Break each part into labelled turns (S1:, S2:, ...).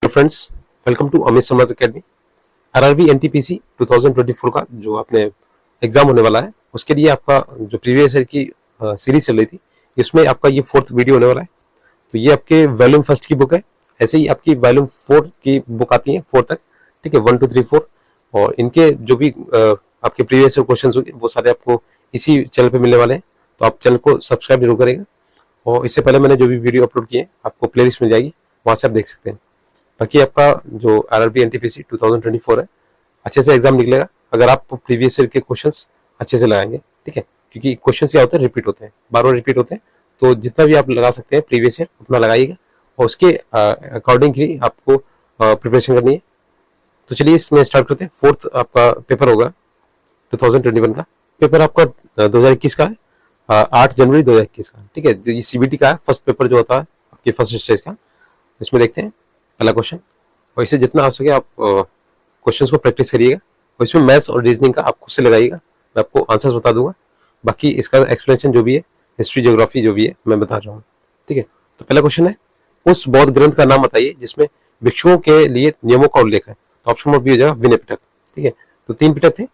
S1: Friends, welcome to Amit समाज academy. RRB NTPC 2024 का जो आपने एग्जाम होने वाला है उसके लिए आपका जो प्रीवियस ईयर की सीरीज चल रही थी, इसमें आपका ये 4th वीडियो होने वाला है। तो ये आपके वॉल्यूम फर्स्ट की बुक है। ऐसे ही आपकी वॉल्यूम 4 की बुक आती है 4 तक, ठीक है, 1 2 3 4। और इनके जो भी आपके प्रीवियस ईयर क्वेश्चन होंगे वो सारे आपको इसी चैनल पे मिलने वाले हैं। तो आप चैनल को सब्सक्राइब जरूर करेगा। और इससे पहले मैंने जो भी वीडियो अपलोड किए आपको प्लेलिस्ट मिल जाएगी, वहाँ से आप देख सकते हैं। बाकी आपका जो आरआरबी एनटीपीसी 2024 है, अच्छे से एग्जाम निकलेगा अगर आप प्रीवियस ईयर के क्वेश्चंस अच्छे से लगाएंगे, ठीक है। क्योंकि क्वेश्चंस क्या होते हैं, रिपीट होते हैं, बार बार रिपीट होते हैं। तो जितना भी आप लगा सकते हैं प्रीवियस ईयर उतना लगाइएगा और उसके अकॉर्डिंग ही आपको प्रिपरेशन करनी है। तो चलिए इसमें स्टार्ट करते हैं। 4th आपका पेपर होगा 2021 का। पेपर आपका 2021 का है, 8 जनवरी 2021 का, ठीक है। ये सीबीटी का है, फर्स्ट पेपर जो होता है आपके फर्स्ट स्टेज का। इसमें देखते हैं पहला क्वेश्चन, और इसे जितना आ सके आप क्वेश्चंस को प्रैक्टिस करिएगा। और इसमें मैथ्स और रीजनिंग का आप खुद से लगाइएगा, मैं आपको आंसर्स बता दूंगा। बाकी इसका एक्सप्लेनेशन जो भी है, हिस्ट्री ज्योग्राफी जो भी है, मैं बता रहा हूँ, ठीक है। तो पहला क्वेश्चन है, उस बौद्ध ग्रंथ का नाम बताइए जिसमें भिक्षुओं के लिए नियमों का उल्लेख है। तो ऑप्शन नंबर बी हो जाएगा विनय पिटक, ठीक है। तो 3 पिटक थे,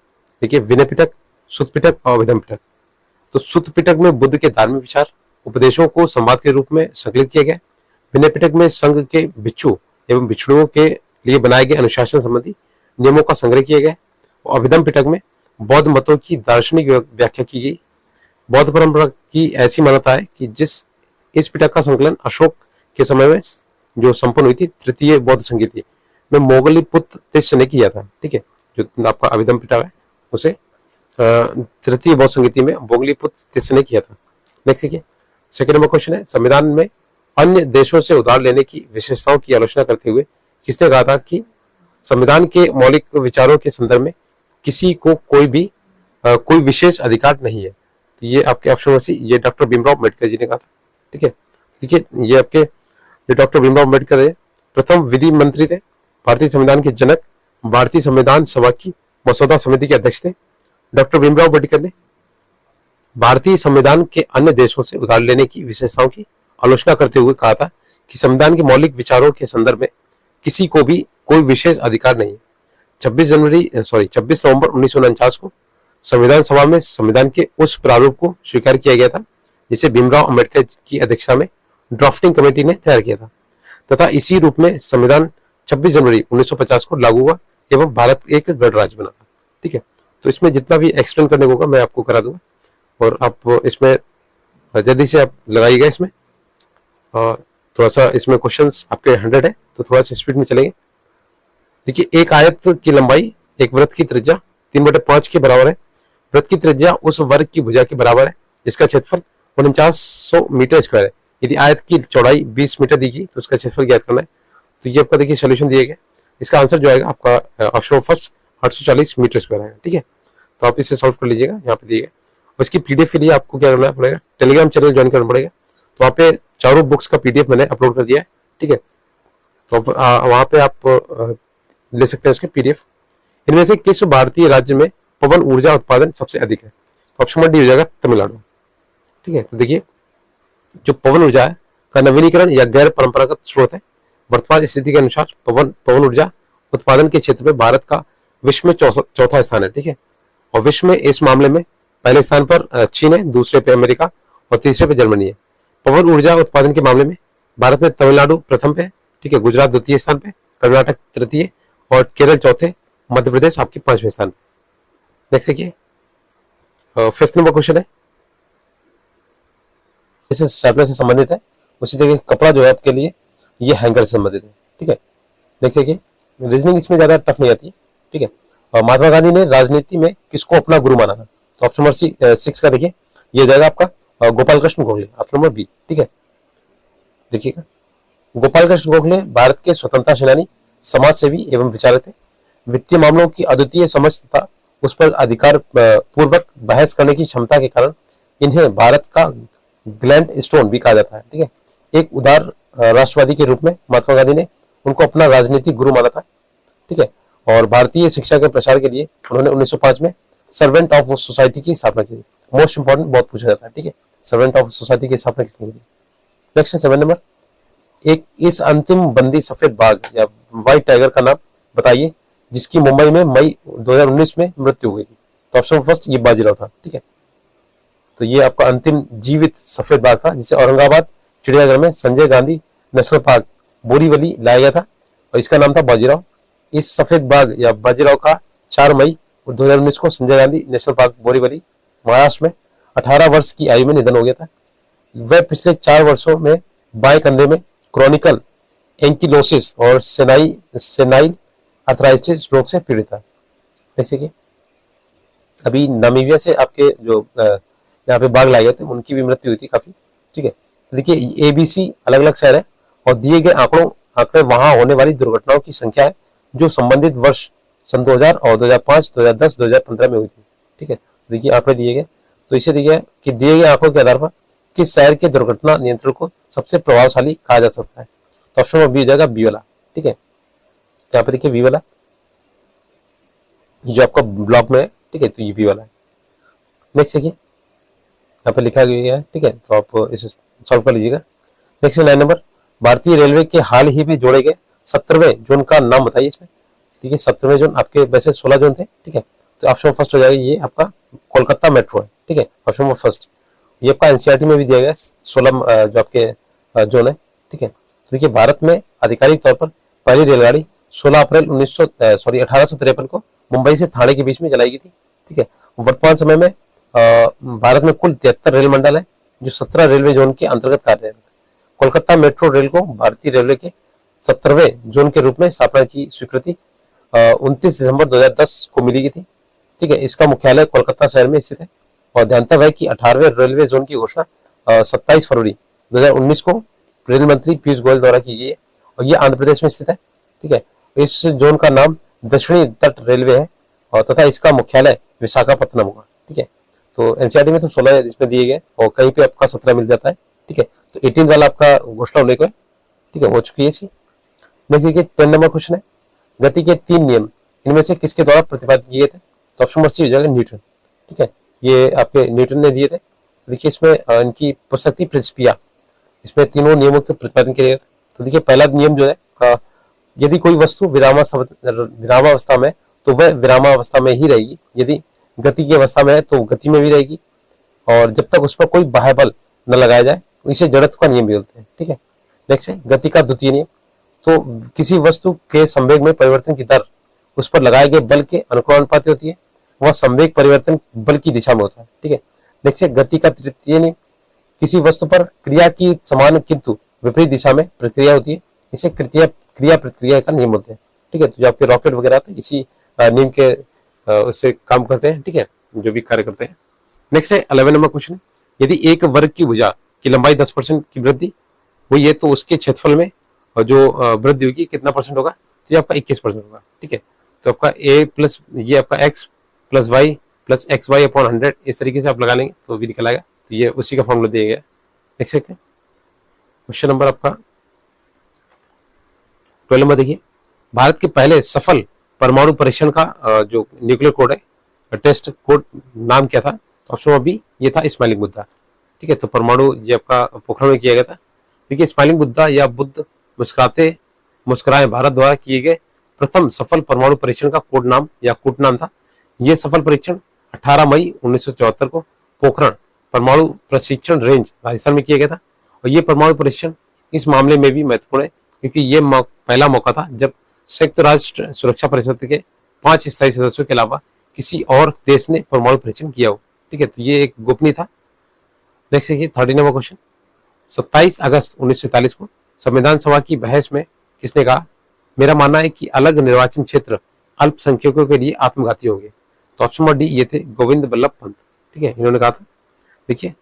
S1: देखिए, विनय पिटक, सुत्त पिटक और अभिधम पिटक। तो सुत्त पिटक में बुद्ध के धार्मिक विचार उपदेशों को संवाद के रूप में संकलित किया गया। विनय पिटक में संघ के भिक्षु एवं भिक्षुओं के लिए बनाए गए अनुशासन संबंधी नियमों का संग्रह किया गया। और अभिधम पिटक में बौद्ध मतों की दार्शनिक व्याख्या की गई। बौद्ध परंपरा की ऐसी मान्यता है कि इस पिटक का संकलन अशोक के समय में जो संपन्न हुई थी, तृतीय बौद्ध संगीति में मोगलीपुत्र तिस्स ने किया था, ठीक है। जो आपका अभिधम पिटक है उसे तृतीय बौद्ध संगीति में मोगलीपुत्र तिस्स ने किया था। नेक्स्ट देखिए, सेकंड नंबर क्वेश्चन है, संविधान में अन्य देशों से उधार लेने की विशेषताओं की आलोचना करते हुए किसने कहा था कि संविधान के मौलिक विचारों के संदर्भ में किसी को कोई विशेष अधिकार नहीं है। तो ये आपके ऑप्शन में से ये डॉक्टर भीमराव अम्बेडकर जी ने कहा था, ठीक है। देखिए, ये आपके जो डॉक्टर भीमराव अम्बेडकर है, प्रथम विधि मंत्री थे, भारतीय संविधान के जनक, भारतीय संविधान सभा की मसौदा समिति के अध्यक्ष थे। डॉक्टर भीमराव अम्बेडकर ने भारतीय संविधान के अन्य देशों से उधार लेने की विशेषताओं की आलोचना करते हुए कहा था कि संविधान के मौलिक विचारों के संदर्भ में किसी को भी कोई विशेष अधिकार नहीं है। 26 नवंबर 1949 को संविधान सभा में संविधान के उस प्रारूप को स्वीकार किया गया था जिसे भीमराव अम्बेडकर की अध्यक्षता में ड्राफ्टिंग कमेटी ने तैयार किया था, तथा इसी रूप में संविधान 26 जनवरी 1950 को लागू हुआ एवं भारत एक गणराज्य बना था, ठीक है। तो इसमें जितना भी एक्सप्लेन करने को होगा मैं आपको करा दूंगा, और आप इसमें जल्दी से आप लगाइएगा। इसमें थोड़ा सा इसमें क्वेश्चंस आपके 100 है, तो थोड़ा सा स्पीड में चलेंगे। देखिए, एक आयत की लंबाई एक वृत्त की त्रिज्या 3/5 के बराबर है। वृत्त की त्रिज्या उस वर्ग की भुजा के बराबर है जिसका क्षेत्रफल 4900 मीटर स्क्वायर है। यदि आयत की चौड़ाई 20 मीटर दी गई तो उसका क्षेत्रफल ज्ञात करना है। तो ये आपका देखिए सोल्यूशन दिया गया। इसका आंसर जो आएगा आपका ऑप्शन फर्स्ट 840 मीटर स्क्वायर है, ठीक है। तो आप इसे सॉल्व कर लीजिएगा, यहाँ पे दिएगा। और इसकी पीडीएफ के लिए आपको क्या करना पड़ेगा, टेलीग्राम चैनल ज्वाइन करना पड़ेगा। तो वहाँ पे चारों बुक्स का पीडीएफ मैंने अपलोड कर दिया है, ठीक है। तो वहाँ पे आप ले सकते हैं उसके पीडीएफ। इनमें से किस भारतीय राज्य में पवन ऊर्जा उत्पादन सबसे अधिक है? ऑप्शन नंबर डी हो जाएगा तमिलनाडु, ठीक है। तो देखिए, जो पवन ऊर्जा है का नवीनीकरण या गैर परंपरागत स्रोत है। वर्तमान स्थिति के अनुसार पवन ऊर्जा उत्पादन के क्षेत्र में भारत का विश्व में चौथा स्थान है, ठीक है। और विश्व में इस मामले में पहले स्थान पर चीन है, दूसरे पे अमेरिका और तीसरे पे जर्मनी है। पवन ऊर्जा उत्पादन के मामले में भारत में तमिलनाडु प्रथम पे, ठीक है, गुजरात द्वितीय स्थान पे, कर्नाटक तृतीय और केरल चौथे, मध्य प्रदेश आपके 5वें स्थान पे। नेक्स्ट देखिए, 5th नंबर क्वेश्चन है, इसे शार्पनर से संबंधित है। उसी देखिए, कपड़ा जो है आपके लिए ये हैंगर से संबंधित है, ठीक है। नेक्स्ट देखिए, रीजनिंग इसमें ज्यादा टफ नहीं आती है, ठीक है। और महात्मा गांधी ने राजनीति में किसको अपना गुरु माना था? तो ऑप्शन नंबर 6 का देखिए, ये जाएगा आपका Gopal Krishna Gokhale, option number B, ठीक है। देखिएगा, गोपाल कृष्ण गोखले भारत के स्वतंत्रता सेनानी, समाज सेवी एवं विचारक थे। वित्तीय मामलों की अद्वितीय समझ तथा उस पर अधिकार पूर्वक बहस करने की क्षमता के कारण इन्हें भारत का ग्लैंड स्टोन भी कहा जाता है, ठीक है। एक उदार राष्ट्रवादी के रूप में महात्मा गांधी ने उनको अपना राजनीतिक गुरु माना था, ठीक है। और भारतीय शिक्षा के प्रसार के लिए उन्होंने 1905 में सर्वेंट ऑफ सोसाइटी की स्थापना की। मोस्ट इंपॉर्टेंट बहुत पूछा जाता है, ठीक है, सर्वेंट ऑफ सोसाइटी की स्थापना किसने की? नेक्स्ट है 7 नंबर, एक इस अंतिम बंदी सफेद बाघ या व्हाइट टाइगर का नाम बताइए जिसकी मुंबई में मई 2019 में मृत्यु हुई थी। तो ऑप्शन फर्स्ट ये बाजीराव था। ठीक है, तो ये आपका अंतिम जीवित सफेद बाघ था जिसे औरंगाबाद चिड़ियाघर में संजय गांधी नेशनल पार्क बोरीवली लाया गया था और इसका नाम था बाजीराव। इस सफेद बाघ या बाजीराव का 4 मई 2019 को संजय गांधी नेशनल पार्क बोरीवली महाराष्ट्र में 18 वर्ष की आयु में निधन हो गया था। वह पिछले 4 वर्षों में बाएं कंधे में क्रॉनिकल एंकिलोसिस और सेनाइल अर्थराइटिस रोग से पीड़ित था। जैसे कि अभी नामीबिया से आपके जो यहाँ पे बाघ लाए गए थे उनकी भी मृत्यु हुई थी काफी। ठीक है, तो देखिए ABC अलग अलग शहर है और दिए गए आंकड़े वहां होने वाली दुर्घटनाओं की संख्या है जो संबंधित वर्ष सन 2000 और 2005, 2010, 2015 में हुई थी। ठीक है, देखिए आंकड़े दिए गए, तो इसे देखिए कि दिए गए आंकड़ों के आधार पर किस शहर के दुर्घटना नियंत्रण को सबसे प्रभावशाली कहा जा सकता है। तो ऑप्शन नंबर बी हो जाएगा बी वाला। ठीक है, यहाँ पे देखिए बी वाला जो आपका ब्लॉक में है। ठीक है, तो ये बी वाला है। नेक्स्ट देखिए यहाँ पे लिखा गया है। ठीक है, तो आप इसे सॉल्व कर लीजिएगा। नेक्स्ट 9 नंबर, भारतीय रेलवे के हाल ही में जोड़े गए 17वें जोन का नाम बताइए इसमें। ठीक है, 17वें जोन आपके वैसे 16 जोन थे। ठीक है, तो ऑप्शन फर्स्ट हो जाएगा ये आपका कोलकाता मेट्रो है। ठीक है, ऑप्शन नंबर फर्स्ट ये आपका NCERT में भी दिया गया 16 जो आपके जोन है। ठीक है, तो देखिए भारत में आधिकारिक तौर पर पहली रेलगाड़ी 16 अप्रैल 1853 को मुंबई से थाने के बीच में चलाई गई थी। ठीक है, वर्तमान समय में भारत में कुल 73 रेल मंडल है जो 17 रेलवे जोन के अंतर्गत कार्यरत है। कोलकाता मेट्रो रेल को भारतीय रेलवे के 17वें जोन के रूप में स्थापना की स्वीकृति 29 दिसंबर 2010 को मिली थी। ठीक है, इसका मुख्यालय कोलकाता शहर में स्थित है और ध्यानतव्य है कि 18वें रेलवे जोन की घोषणा 27 फरवरी 2019 को रेल मंत्री पीयूष गोयल द्वारा की गई है और ये आंध्र प्रदेश में स्थित है। ठीक है, इस जोन का नाम दक्षिणी तट रेलवे है और तथा इसका मुख्यालय विशाखापत्तनम होगा। ठीक है, तो NCERT में तो 16 इसमें दिए गए और कहीं पे आपका 17 मिल जाता है। ठीक है, तो 18 वाला आपका घोषणा होने को है। ठीक है, हो चुकी है इसकी। नेक्स्ट देखिए 10 नंबर क्वेश्चन है, गति के 3 नियम इनमें से किसके द्वारा प्रतिपादित किए थे। तो ऑप्शन नंबर सी हो जाएगा न्यूटन। ठीक है, ये आपके न्यूटन ने दिए थे। देखिए इसमें इनकी पुस्तक थी प्रिंसिपिया, इसमें तीनों नियमों के प्रतिपादन के लिए। तो देखिए पहला नियम जो है यदि कोई वस्तु विरामावस्था में तो वह विरामावस्था में ही रहेगी, यदि गति की अवस्था में है तो गति में भी रहेगी और जब तक उस पर कोई बाह्य बल न लगाया जाए। इसे जड़त्व का नियम भी बोलते हैं। ठीक है, नेक्स्ट है गति का द्वितीय नियम। तो किसी वस्तु के संवेग में परिवर्तन की दर उस पर लगाए गए बल के अनुपाती होती है, वह संवेग परिवर्तन बल की दिशा में होता है। ठीक है, नेक्स्ट है गति का तृतीय नियम। किसी वस्तु पर क्रिया की समान किंतु विपरीत दिशा में प्रतिक्रिया होती है, इसे क्रिया प्रतिक्रिया का नियम बोलते हैं। ठीक है, तो जो आपके रॉकेट वगैरह आते हैं इसी नियम के उससे काम करते हैं। ठीक है, जो भी कार्य करते हैं। नेक्स्ट है 11 नंबर क्वेश्चन, यदि एक वर्ग की भुजा की लंबाई 10% की वृद्धि हुई है तो उसके क्षेत्रफल में जो वृद्धि होगी कितना परसेंट होगा। तो ये आपका 21% होगा। ठीक है, तो आपका a प्लस ये आपका x plus Y plus X Y upon 100 इस तरीके से आप लगा लेंगे तो भी निकल आएगा। तो ये उसी का फॉर्मूला दिया गया। नेक्स्ट देखते हैं क्वेश्चन नंबर आपका 12 नंबर। देखिए भारत के पहले सफल परमाणु परीक्षण का जो न्यूक्लियर कोड है टेस्ट कोड नाम क्या था। ऑप्शन नंबर बी ये था स्माइलिंग बुद्धा। ठीक है, तो परमाणु ये आपका पोखरण में किया गया था। देखिए स्माइलिंग बुद्धा या बुद्ध मुस्कुराए भारत द्वारा किए गए प्रथम सफल परमाणु परीक्षण का कोड नाम या कूट नाम था। यह सफल परीक्षण 18 मई 1974 को पोखरण परमाणु प्रशिक्षण रेंज राजस्थान में किया गया था और यह परमाणु परीक्षण इस मामले में भी महत्वपूर्ण है क्योंकि ये पहला मौका था जब संयुक्त राष्ट्र सुरक्षा परिषद के 5 स्थायी सदस्यों के अलावा किसी और देश ने परमाणु परीक्षण किया हो। ठीक है, तो ये एक गोपनीय था। नेक्स्ट देखिए 13 नंबर क्वेश्चन, 27 अगस्त 1947 को संविधान सभा की बहस में किसने कहा, मेरा मानना है कि अलग निर्वाचन क्षेत्र अल्पसंख्यकों के लिए आत्मघाती होंगे। तो ऑप्शन नंबर डी ये थे गोविंद बल्लभ पंत। ठीक है, इन्होंने कहा था। देखिए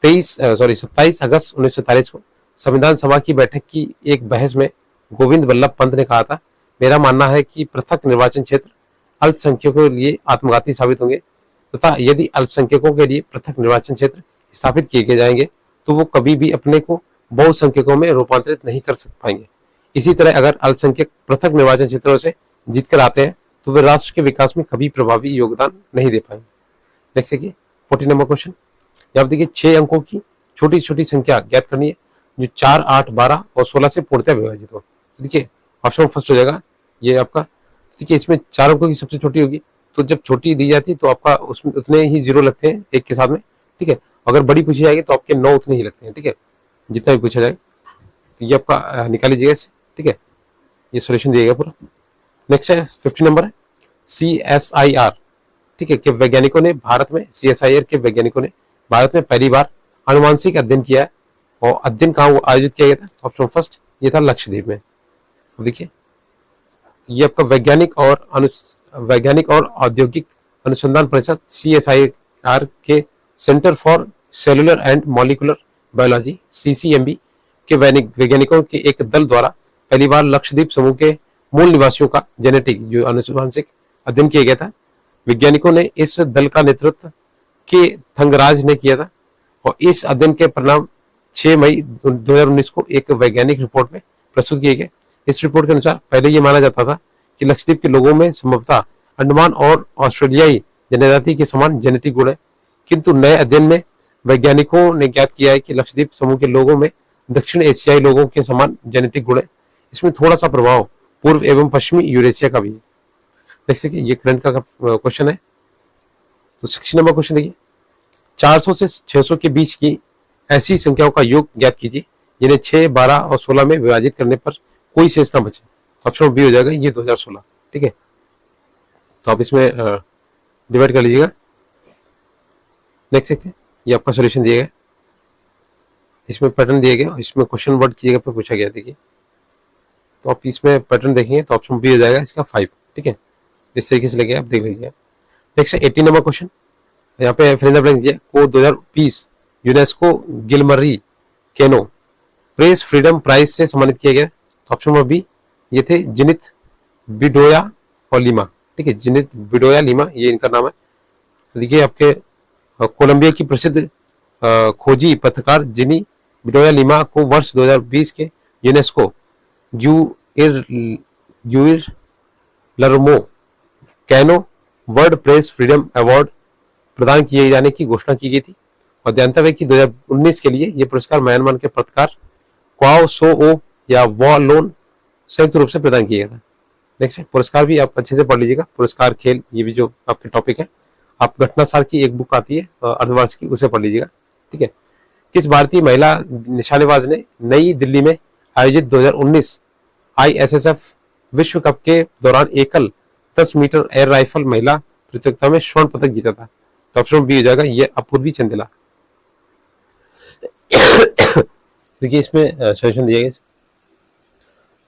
S1: 27 अगस्त 1947 को संविधान सभा की बैठक की एक बहस में गोविंद बल्लभ पंत ने कहा था, मेरा मानना है कि पृथक निर्वाचन क्षेत्र अल्पसंख्यकों के लिए आत्मघाती साबित होंगे तथा यदि अल्पसंख्यकों के लिए पृथक निर्वाचन क्षेत्र स्थापित किए जाएंगे तो वो कभी भी अपने को बहुसंख्यकों में रूपांतरित नहीं कर पाएंगे। इसी तरह अगर अल्पसंख्यक पृथक निर्वाचन क्षेत्रों से जीत कर आते हैं तो वे राष्ट्र के विकास में कभी प्रभावी योगदान नहीं दे पाएंगे। नेक्स्ट देखिए 14 नंबर क्वेश्चन, यहाँ देखिए 6 अंकों की छोटी छोटी संख्या ज्ञात करनी है जो 4, 8, 12 और 16 से पूर्णतः विभाजित हो। देखिए ऑप्शन फर्स्ट हो जाएगा ये आपका। ठीक है, इसमें 4 अंकों की सबसे छोटी होगी, तो जब छोटी दी जाती है तो आपका उसमें उतने ही जीरो लगते हैं एक के साथ में। ठीक है, अगर बड़ी पूछी जाएगी तो आपके 9 उतने ही लगते हैं। ठीक है, जितना भी पूछा जाए तो ये आपका निकाल लीजिएगा इससे। ठीक है, ये सोल्यूशन दिएगा पूरा। नेक्स्ट है 50 नंबर है CSIR। ठीक है, कि वैज्ञानिकों ने भारत में CSIR के वैज्ञानिकों ने भारत में पहली बार आनुवांशिक अध्ययन किया है, और अध्ययन कहाँ आयोजित किया गया था? ऑप्शन फर्स्ट ये था लक्षद्वीप में। देखिए ये आपका वैज्ञानिक और औद्योगिक अनुसंधान परिषद CSIR के centre for cellular and molecular biology CCMB के वैज्ञानिकों के एक दल द्वारा पहली बार लक्षद्वीप समूह के मूल निवासियों का जेनेटिक जो अनुवांशिक अध्ययन किया गया था। वैज्ञानिकों ने इस दल का नेतृत्व के थंगराज ने किया था, और इस अध्ययन के परिणाम 6 मई 2019 को एक वैज्ञानिक रिपोर्ट में प्रस्तुत किए गए। इस रिपोर्ट के अनुसार पहले ये माना जाता था कि लक्षद्वीप के लोगों में संभवतः अंडमान और ऑस्ट्रेलियाई जनजाति के समान जेनेटिक गुण है, किंतु नए अध्ययन में वैज्ञानिकों ने ज्ञात किया है कि लक्षद्वीप समूह के लोगों में दक्षिण एशियाई लोगों के समान जेनेटिक गुण है। इसमें थोड़ा सा प्रभाव पूर्व एवं पश्चिमी यूरेशिया का भी है। देख सकते ये करंट का क्वेश्चन है। तो 60 नंबर क्वेश्चन देखिए, 400 से 600 के बीच की ऐसी संख्याओं का योग ज्ञात कीजिए जिन्हें 6, 12 और 16 में विभाजित करने पर कोई शेष ना बचे। ऑप्शन बी हो जाएगा ये 2016। ठीक है, तो आप इसमें डिवाइड कर लीजिएगा। देख सकते हैं ये आपका सोल्यूशन दिया गया, इसमें पैटर्न दिया गया, इसमें क्वेश्चन वर्ड की जगह पर पूछा गया। देखिए तो आप इसमें पैटर्न देखेंगे तो ऑप्शन बी हो जाएगा इसका 5। ठीक है, इस तरीके से लगे आप देख लीजिए। नेक्स्ट 80 नंबर क्वेश्चन, यहाँ पे फिल इन द ब्लैंक्स दिया। को 2020 यूनेस्को गिलमरी केनो प्रेस फ्रीडम प्राइज से सम्मानित किया गया। ऑप्शन नंबर बी ये थे जिनित बिडोया और लीमा। ठीक है, जिनित बिडोया लीमा ये इनका नाम है। तो देखिए आपके कोलंबिया की प्रसिद्ध खोजी पत्रकार जिनी बिडोया लीमा को वर्ष 2020 के UNESCO Guillermo Cano World Press Freedom Award प्रदान किए जाने की घोषणा की गई थी, और ध्यानतव्य कि 2019 के लिए यह पुरस्कार म्यांमार के पत्रकार क्वाओ सो ओ या वॉ लोन संयुक्त रूप से प्रदान किया गया था। नेक्स्ट पुरस्कार भी आप अच्छे से पढ़ लीजिएगा, पुरस्कार खेल ये भी जो आपके टॉपिक है। आप घटनासार की एक बुक आती है अर्धवार्षिक की, उसे पढ़ लीजिएगा। ठीक है, किस भारतीय महिला निशानेबाज ने नई दिल्ली में आयोजित 2019 ISSF विश्व कप के दौरान एकल 10 मीटर एयर राइफल महिला प्रतियोगिता में स्वर्ण पदक जीता था? तो ऑप्शन बी हो जाएगा ये अपूर्वी चंदेला। देखिए इसमें सजेशन दिया गया।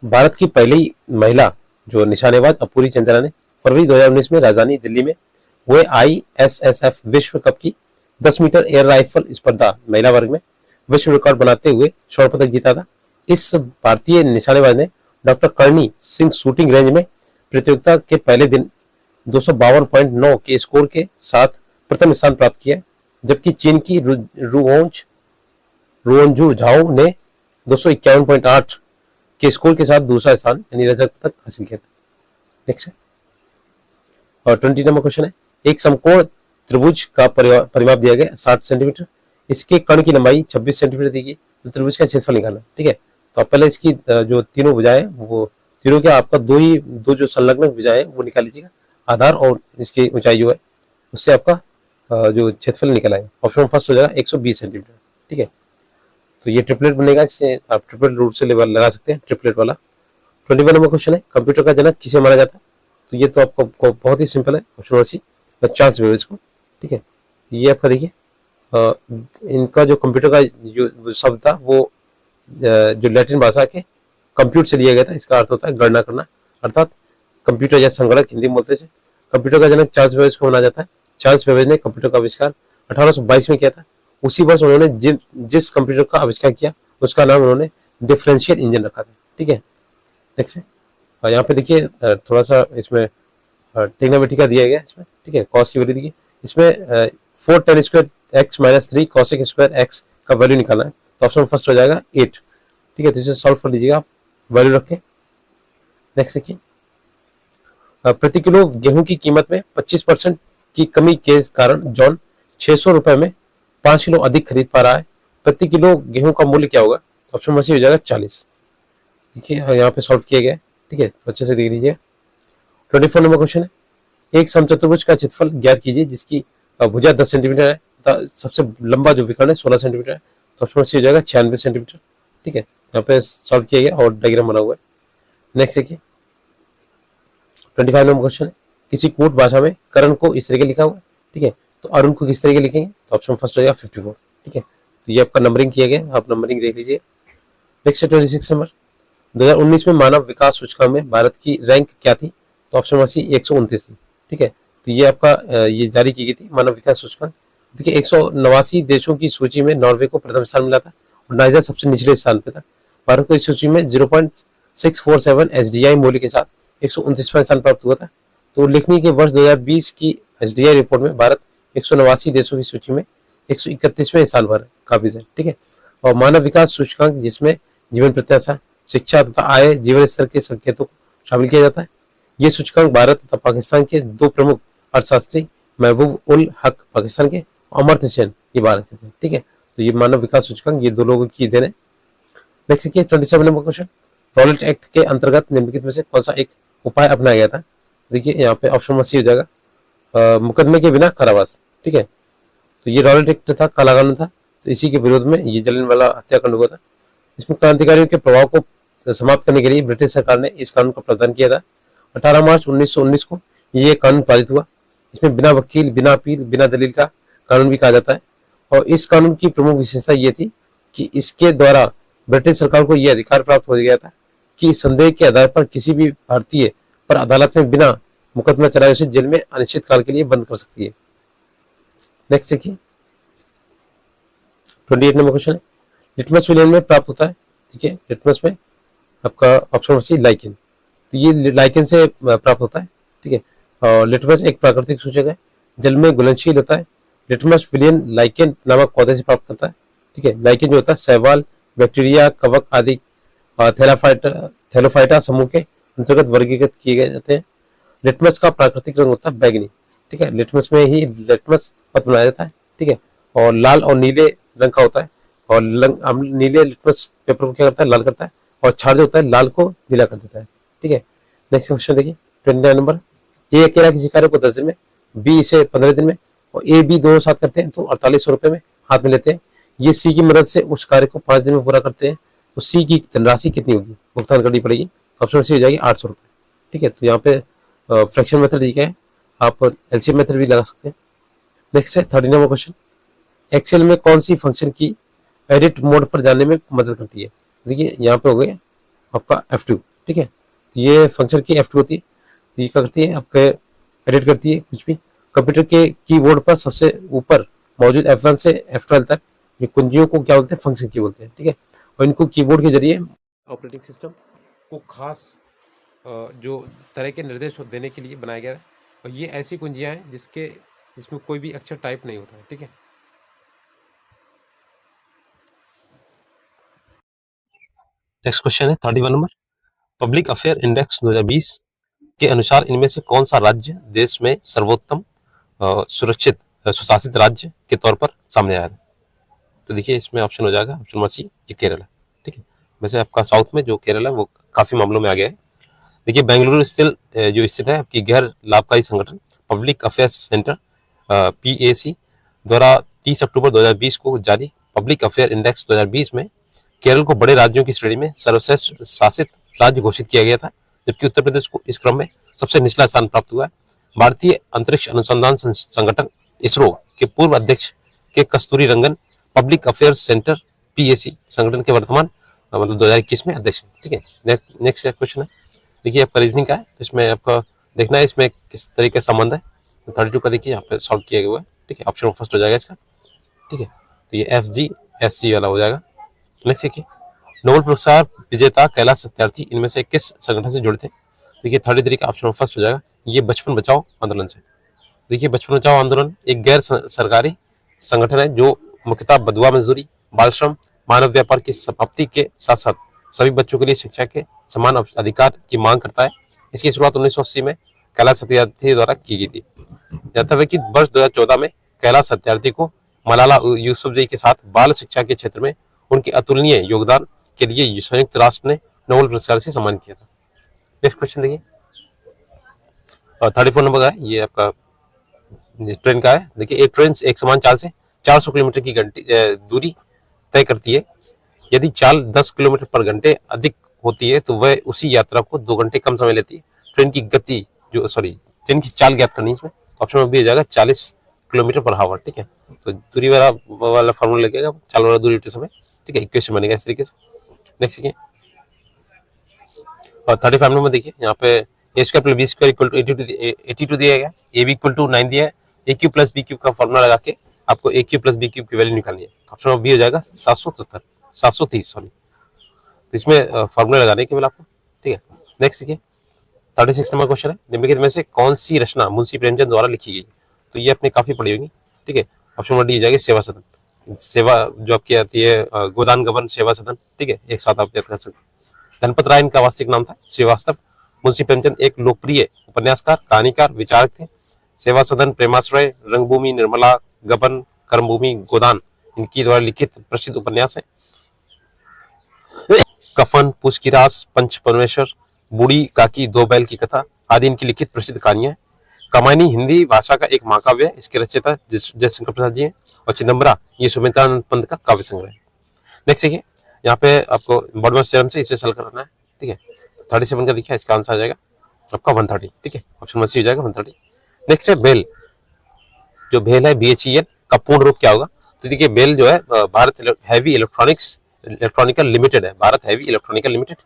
S1: भारत की पहली महिला जो निशानेबाज अपूर्वी चंदेला ने फरवरी 2019 में राजधानी दिल्ली में हुए ISSF विश्व कप की 10 मीटर एयर राइफल स्पर्धा महिला वर्ग में विश्व रिकॉर्ड बनाते हुए स्वर्ण पदक जीता था। इस भारतीय निशानेबाज ने doctor Karni Singh shooting range में प्रतियोगिता के पहले दिन 252.9 के स्कोर के साथ प्रथम स्थान प्राप्त किया, जबकि चीन की रुओंजू झाओ ने 251.8 के स्कोर के साथ दूसरा स्थान यानी रजत पदक हासिल किया था। नेक्स्ट है और 20 नंबर क्वेश्चन है, एक समकोण त्रिभुज का परिमाप दिया गया 60 सेंटीमीटर, इसके कर्ण की लंबाई 26 सेंटीमीटर दी गई, तो त्रिभुज का क्षेत्रफल निकालना। ठीक है, तो आप पहले इसकी जो तीनों भुजाएं वो तीनों क्या आपका दो जो संलग्न भुजाएं वो निकाल लीजिएगा, आधार और इसकी ऊंचाई जो है उससे आपका जो क्षेत्रफल निकल आएगा। ऑप्शन फर्स्ट हो जाएगा 120 सेंटीमीटर। ठीक है, तो ये ट्रिपलेट बनेगा, इससे आप ट्रिपलेट रूट से लेवल लगा सकते हैं ट्रिपलेट वाला। 21 नंबर क्वेश्चन है, कंप्यूटर का जनक किसे माना जाता है? तो ये तो आपको बहुत ही सिंपल है, ऑप्शन सी चार्ल्स बेबेज को। ठीक है, ये आपका देखिए इनका जो कंप्यूटर का जो शब्द था वो जो लैटिन भाषा के कंप्यूट से लिया गया था, इसका अर्थ होता है गणना करना, अर्थात कंप्यूटर या संगणक हिंदी में बोलते हैं। कंप्यूटर का जनक चार्ल्स बेबेज को माना जाता है। चार्ल्स बेबेज ने कंप्यूटर का आविष्कार 1822 में किया था। उसी वर्ष उन्होंने जिस कंप्यूटर का आविष्कार किया उसका नाम उन्होंने डिफरेंशियल इंजन रखा था। ठीक है, नेक्स्ट है यहाँ पे देखिए थोड़ा सा इसमें ट्रिग्नोमेट्री का दिया गया इसमें। ठीक है, कॉस की वैल्यू देखिए इसमें 4 tan square x minus 3 cosec square x का वैल्यू निकालना है, तो ऑप्शन फर्स्ट हो जाएगा 8। ठीक है, तो इसे सॉल्व कर लीजिएगा आप वैल्यू रख के। नेक्स्ट देखिए प्रति किलो गेहूं की कीमत में 25% की कमी के कारण जॉन 600 रुपए में 5 किलो अधिक खरीद पा रहा है। प्रति किलो गेहूं का मूल्य क्या होगा? तो ऑप्शन सी हो जाएगा 40। देखिए यहाँ पे सॉल्व किया गया। ठीक है, तो अच्छे से देख लीजिए। 24 नंबर क्वेश्चन है, एक समचतुर्भुज का क्षेत्रफल ज्ञात कीजिए जिसकी भुजा 10 सेंटीमीटर है तथा सबसे लंबा जो विकर्ण है 16 सेंटीमीटर है। तो ऑप्शन सी हो जाएगा 96 सेंटीमीटर। ठीक है, यहाँ पे सॉल्व किया गया और डायग्राम बना हुआ है। नेक्स्ट देखिए 25 नंबर क्वेश्चन है, किसी कूट भाषा में करण को इस तरीके लिखा हुआ है। ठीक है, तो अरुण को किस तरीके लिखेंगे, तो ऑप्शन फर्स्ट हो जाएगा 54। ठीक है, तो ये आपका नंबरिंग किया गया, आप नंबरिंग देख लीजिए। नेक्स्ट 26 नंबर, 2019 में मानव विकास सूचकांक में भारत की रैंक क्या थी, तो ऑप्शन सी 129 थी। ठीक है, तो ये आपका ये जारी की गई थी मानव विकास सूचकांक। देखिए 189 देशों की सूची में नॉर्वे को प्रथम स्थान मिला था और नाइजर सबसे निचले स्थान पे था। भारत को इस सूची में 0.647 SDI मूल्य के साथ 129वां स्थान प्राप्त हुआ था। तो उल्लेखनीय के वर्ष 2020 की SDI रिपोर्ट में भारत 189 देशों की सूची में 131वें स्थान पर काबिज है। ठीक है, और मानव विकास सूचकांक जिसमें जीवन प्रत्याशा, शिक्षा तथा आय, जीवन स्तर के संकेतों को शामिल किया जाता है। ये सूचकांक भारत तथा पाकिस्तान के दो प्रमुख अर्थशास्त्री महबूब उल हक पाकिस्तान के, अमर्त्य सेन ये भारत के थे। ठीक है, तो ये मानव विकास सूचकांक ये दो लोगों की देन है। नेक्स्ट देखिए 27 नंबर क्वेश्चन, रॉलेट एक्ट के अंतर्गत निम्नलिखित में से कौन सा एक उपाय अपनाया गया था। देखिए यहाँ पे ऑप्शन सी हो जाएगा मुकदमे के बिना कारावास। ठीक है, तो ये रॉलेट एक्ट था, काला कानून था, तो इसी के विरोध में ये जलियांवाला हत्याकांड हुआ था। इसमें क्रांतिकारियों के प्रभाव को समाप्त करने के लिए ब्रिटिश सरकार ने इस कानून का प्रावधान किया था। 18 मार्च 1919 को ये कानून पारित हुआ। इसमें बिना वकील, बिना अपील, बिना दलील का कानून भी कहा जाता है। और इस कानून की प्रमुख विशेषता ये थी कि इसके द्वारा ब्रिटिश सरकार को यह अधिकार प्राप्त हो गया था कि संदेह के आधार पर किसी भी भारतीय पर अदालत में बिना मुकदमा चलाए उसे जेल में अनिश्चित काल के लिए बंद कर सकती है। नेक्स्ट देखिए 28 नंबर क्वेश्चन है, लिटमस विलेन में प्राप्त होता है। ठीक है, लिटमस में आपका ऑप्शन सी लाइकेन, तो ये लाइकेन से प्राप्त होता है। ठीक है, और लिटमस एक प्राकृतिक सूचक है, जल में घुलनशील होता है। लिटमस विलेन लाइकेन नामक पौधे से प्राप्त करता है। ठीक है, लाइकेन जो होता है शैवाल, बैक्टीरिया, कवक आदि थैलोफाइटा समूह के अंतर्गत वर्गीकृत किए गए जाते हैं। लिटमस का प्राकृतिक रंग होता है बैगनी। ठीक है, लिटमस में ही लिटमस पत्र बनाया जाता है। ठीक है, और लाल और नीले रंग का होता है, और नीले लिटमस पेपर को क्या करता है, लाल करता है, और क्षार जो होता है लाल को नीला कर देता है। ठीक है, नेक्स्ट क्वेश्चन देखिए 29 नंबर, ए अकेला किसी कार्य को 10 दिन में, बी इसे 15 दिन में, और ए बी दोनों साथ करते हैं तो 4800 रुपए में हाथ में लेते हैं। ये सी की मदद से उस कार्य को 5 दिन में पूरा करते हैं, तो सी की धनराशि कितनी होगी, भुगतान करनी पड़ेगी। ऑप्शन सी हो जाएगी 800 रुपये। ठीक है, तो यहाँ पे फ्रैक्शन मेथड दिया है, आप एलसीएम मेथड भी लगा सकते हैं। नेक्स्ट है 30 नंबर क्वेश्चन, एक्सेल में कौन सी फंक्शन की एडिट मोड पर जाने में मदद करती है। देखिए यहाँ पे हो गया आपका F2। ठीक है, ये फंक्शन की F2 होती है, तो ये क्या करती है, आपके एडिट करती है कुछ भी। कंप्यूटर के कीबोर्ड पर सबसे ऊपर मौजूद F1 से F12 तक ये कुंजियों को क्या बोलते हैं, फंक्शन की बोलते हैं। ठीक है, और इनको कीबोर्ड के जरिए ऑपरेटिंग सिस्टम को खास जो तरह के निर्देश देने के लिए बनाया गया है। और ये ऐसी कुंजियां हैं जिसमें कोई भी अक्षर टाइप नहीं होता है। ठीक है, नेक्स्ट क्वेश्चन है 31 नंबर, पब्लिक अफेयर इंडेक्स 2020 के अनुसार इनमें से कौन सा राज्य देश में सर्वोत्तम सुरक्षित सुशासित राज्य के तौर पर सामने आया है। तो देखिए इसमें ऑप्शन हो जाएगा ऑप्शन सी, ये केरल है। ठीक है, वैसे आपका साउथ में जो केरल है वो काफी मामलों में आ गया है। देखिए बेंगलुरु जो स्थित है आपकी गैर लाभकारी संगठन पब्लिक अफेयर्स सेंटर PAC द्वारा 30 अक्टूबर 2020 को जारी पब्लिक अफेयर इंडेक्स 2020 में केरल को बड़े राज्यों की श्रेणी में सर्वश्रेष्ठ शासित राज्य घोषित किया गया था, जबकि उत्तर प्रदेश को इस क्रम में सबसे निचला स्थान प्राप्त हुआ है। भारतीय अंतरिक्ष अनुसंधान संगठन इसरो के पूर्व अध्यक्ष के कस्तूरी रंगन पब्लिक अफेयर्स सेंटर PAC संगठन के वर्तमान मतलब 2021 में अध्यक्ष है। ठीक है, नेक्स्ट क्वेश्चन है, देखिए आपका रीजनिंग का है, तो इसमें आपका देखना है इसमें किस तरीके का संबंध है। 32 का देखिए यहाँ पे सॉल्व किया गया है। ठीक है, ऑप्शन फर्स्ट हो जाएगा इसका। ठीक है, तो ये FGSC वाला हो जाएगा। नेक्स्ट देखिए, नोबेल पुरस्कार विजेता कैलाश सत्यार्थी इनमें से किस संगठन से जुड़े थे। देखिए 33 का ऑप्शन फर्स्ट हो जाएगा, ये बचपन बचाओ आंदोलन से। देखिए बचपन बचाओ आंदोलन एक गैर सरकारी संगठन है जो मुख्यतः बदुआ मजदूरी, बाल श्रम, मानव व्यापार की समाप्ति के साथ साथ सभी बच्चों के लिए शिक्षा के समान अधिकार की मांग करता है। इसकी शुरुआत 1980 में कैलाश सत्यार्थी द्वारा की गई थी। ज्ञातव्य है कि वर्ष 2014 में कैलाश सत्यार्थी को मलाला यूसुफजई के साथ बाल शिक्षा के क्षेत्र में उनके अतुलनीय योगदान के लिए संयुक्त राष्ट्र ने नोबेल पुरस्कार से सम्मानित किया था। नेक्स्ट क्वेश्चन देखिए, 34 नंबर का है, ये आपका ट्रेन का है। देखिए, एक ट्रेन एक समान चाल से 400 किलोमीटर की दूरी तय करती है। यदि चाल 10 किलोमीटर पर घंटे अधिक होती है तो वह उसी यात्रा को 2 घंटे कम समय लेती है। ट्रेन की गति ट्रेन की चाल ज्ञात करनी है इसमें, ऑप्शन में भी हो जाएगा 40 किलोमीटर पर आवर। ठीक है, तो दूरी वाला फॉर्मूला लगेगा, चाल वाला दूरी समय। ठीक है, इक्वेशन बनेगा इस तरीके से। नेक्स्ट देखिए, और 35 नंबर देखिए, यहाँ पे A square plus B square equal to 82 दिया गया, ए बी इक्वल टू 9 दिया है। ए क्यूब प्लस बी क्यूब का फॉर्मूला लगा के आपको ए क्यूब प्लस बी क्यूब की वैल्यू निकालनी है। ऑप्शन में बी हो जाएगा 730 सॉरी। तो इसमें फॉर्मूला लगाने केवल आपको। ठीक है, नेक्स्ट देखिए, 36 नंबर क्वेश्चन है, निम्नलिखित में से कौन सी रचना मुंशी प्रेमचंद द्वारा लिखी गई? तो ये आपने काफी पढ़ी होगी। ठीक है, ऑप्शन नंबर डी हो जाएगा सेवा सदन। सेवा जो आपकी आती है गोदान गबन सेवा सदन। ठीक है, एक साथ आप याद कर सकते हैं। धनपत राय इनका वास्तविक नाम था श्रीवास्तव। मुंशी प्रेमचंद एक लोकप्रिय उपन्यासकार, कहानीकार, विचारक थे। सेवा सदन, प्रेमाश्रय, रंगभूमि, निर्मला, गबन, कर्मभूमि, गोदान इनकी द्वारा लिखित प्रसिद्ध उपन्यास है। कफन, पूछकिरास, पंच परमेश्वर, बूढ़ी काकी, दो बैल की कथा आदि इनकी लिखित प्रसिद्ध कहानियां हैं। कमायनी हिंदी भाषा का एक महाकाव्य है, इसके रचयिता जयशंकर प्रसाद जी हैं। और चिदम्बरा ये सुमित्रानंद पंत का काव्य संग्रह है। नेक्स्ट देखिए, यहाँ पे आपको बॉडमस थ्योरम से इसे सॉल्व करना है। ठीक है, 37 का देखिए, इसका आंसर आ जाएगा आपका 130। ठीक है, ऑप्शन 1 हो जाएगा 130। नेक्स्ट है बेल। जो बेल है BHEL का पूर्ण रूप क्या होगा? तो देखिए, बेल जो है भारत हैवी इलेक्ट्रॉनिकल लिमिटेड है। भारत हैवी इलेक्ट्रॉनिकल लिमिटेड,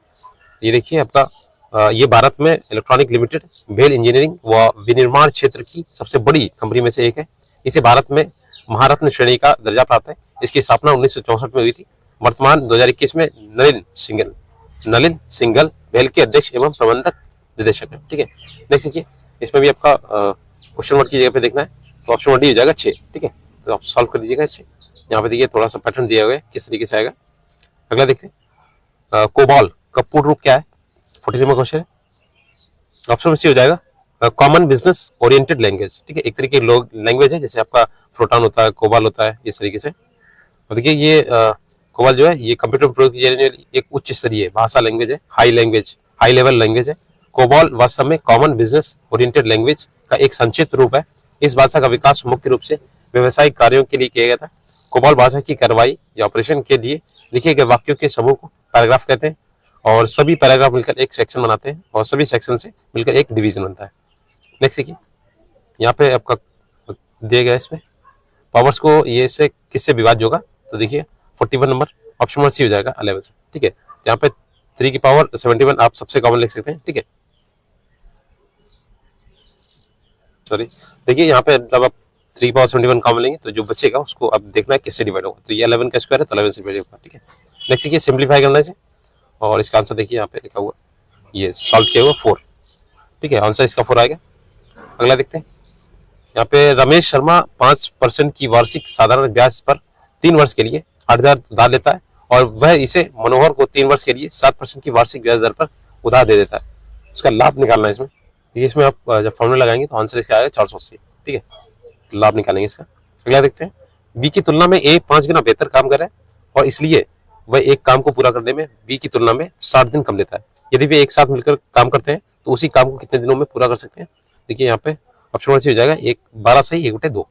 S1: ये देखिए आपका ये भारत में इलेक्ट्रॉनिक लिमिटेड बेल इंजीनियरिंग व विनिर्माण क्षेत्र की सबसे बड़ी कंपनी में से एक है। इसे भारत में महारत्न श्रेणी का दर्जा प्राप्त है। इसकी स्थापना 1964 में हुई थी। वर्तमान 2021 में नलिन सिंघल बेल के अध्यक्ष एवं प्रबंधक निदेशक है। ठीक है, नेक्स्ट देखिए, इसमें भी आपका क्वेश्चन वर्ड की जगह पे देखना है, तो ऑप्शन डी हो जाएगा 6। ठीक है, तो आप सॉल्व कर दीजिएगा इसे। यहाँ पे देखिए थोड़ा सा पैटर्न दिया हुआ है, किस तरीके से आएगा। अगला देखते हैं, कोबाल का पूर्ण रूप क्या है? 43 में क्वेश्चन है, ऑप्शन सी हो जाएगा कॉमन बिजनेस ओरिएंटेड लैंग्वेज। ठीक है, एक तरीके की लैंग्वेज है, जैसे आपका फ्रोटान होता है, कोबाल होता है, इस तरीके से। और देखिए ये कोबाल जो है ये कंप्यूटर में प्रयोग की जाने वाली एक उच्च स्तरीय भाषा लैंग्वेज है, हाई लेवल लैंग्वेज है। कोबाल वास्तव में कॉमन बिजनेस ओरिएंटेड लैंग्वेज का एक संक्षिप्त रूप है। इस भाषा का विकास मुख्य रूप से व्यवसायिक कार्यों के लिए किया गया था। कोबाल भाषा की कार्रवाई या ऑपरेशन के लिए लिखे गए वाक्यों के समूह को पैराग्राफ कहते हैं, और सभी पैराग्राफ मिलकर एक सेक्शन बनाते हैं, और सभी सेक्शन से मिलकर एक डिवीजन बनता है। नेक्स्ट देखिए, यहाँ पे आपका दिया गया इसमें पावर्स को ये से किससे विभाज्य होगा? तो देखिए 41 नंबर, ऑप्शन 1 सी हो जाएगा 11 से। ठीक है, यहाँ पे 3 की पावर 71 आप सबसे कॉमन लिख सकते हैं। ठीक है, सॉरी, देखिए यहाँ पे जब आप 3 पावर 71 कॉमन लेंगे तो जो बचेगा उसको अब देखना है किससे डिवाइड होगा। तो ये 11 का स्क्वायर है, तो 11 से डिवाइड होगा। ठीक है, नेक्स्ट देखिए, सिंप्लीफाई करना है इसे, और इसका आंसर देखिए यहाँ पे लिखा हुआ, ये सॉल्व किया हुआ 4। ठीक है, आंसर इसका 4 आएगा। अगला देखते हैं, यहाँ पे रमेश शर्मा 5% की वार्षिक साधारण ब्याज पर 3 वर्ष के लिए 8,000 उधार लेता है, और वह इसे मनोहर को 3 वर्ष के लिए 7% की वार्षिक ब्याज दर पर उधार दे देता है। उसका लाभ निकालना है इसमें। इसमें आप जब फॉर्मूला लगाएंगे तो आंसर इसका आएगा 480। ठीक है, लाभ निकालेंगे इसका। अगला देखते हैं, बी की तुलना में ए 5 गुना बेहतर काम कर रहा है, और इसलिए वह एक काम को पूरा करने में बी की तुलना में 60 दिन कम लेता है। यदि वे एक साथ मिलकर काम करते हैं तो उसी काम को कितने दिनों में पूरा कर सकते हैं? देखिए यहाँ पे ऑप्शन 1 से हो जाएगा 12 सही 1/2।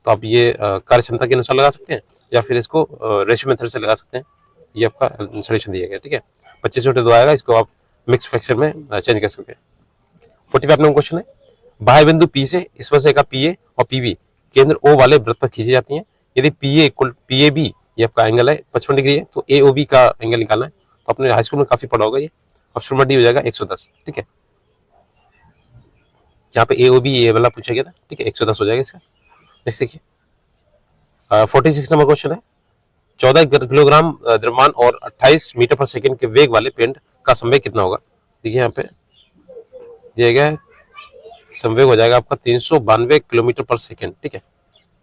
S1: तो आप ये कार्य क्षमता के अनुसार लगा सकते हैं, या फिर इसको रेशियो मेथड से लगा सकते हैं। ये आपका सॉल्यूशन दिया गया। ठीक है, 25/2 आएगा, इसको आप मिक्स फ्रैक्शन में चेंज कर सकते हैं। 45 नंबर क्वेश्चन है, बाह्य बिंदु P से स्पर्शरेखा PA और PB केंद्र O वाले वृत्त पर खींची जाती हैं। यदि PAB ये आपका एंगल है 55 डिग्री है, तो AOB का एंगल निकालना है। तो अपने हाई स्कूल में काफी पढ़ा होगा ये। ऑप्शन नंबर डी हो जाएगा 110। ठीक है, यहाँ पे AOB ये वाला पूछा गया था। ठीक है, 110 हो जाएगा इसका। नेक्स्ट देखिए, 46 नंबर क्वेश्चन है, 14 किलोग्राम द्रव्यमान और 28 मीटर पर सेकेंड के वेग वाले पिंड का संवेग कितना होगा? देखिए यहाँ पे दिया गया है, संवेग हो जाएगा आपका 392 किलोमीटर पर सेकेंड। ठीक है,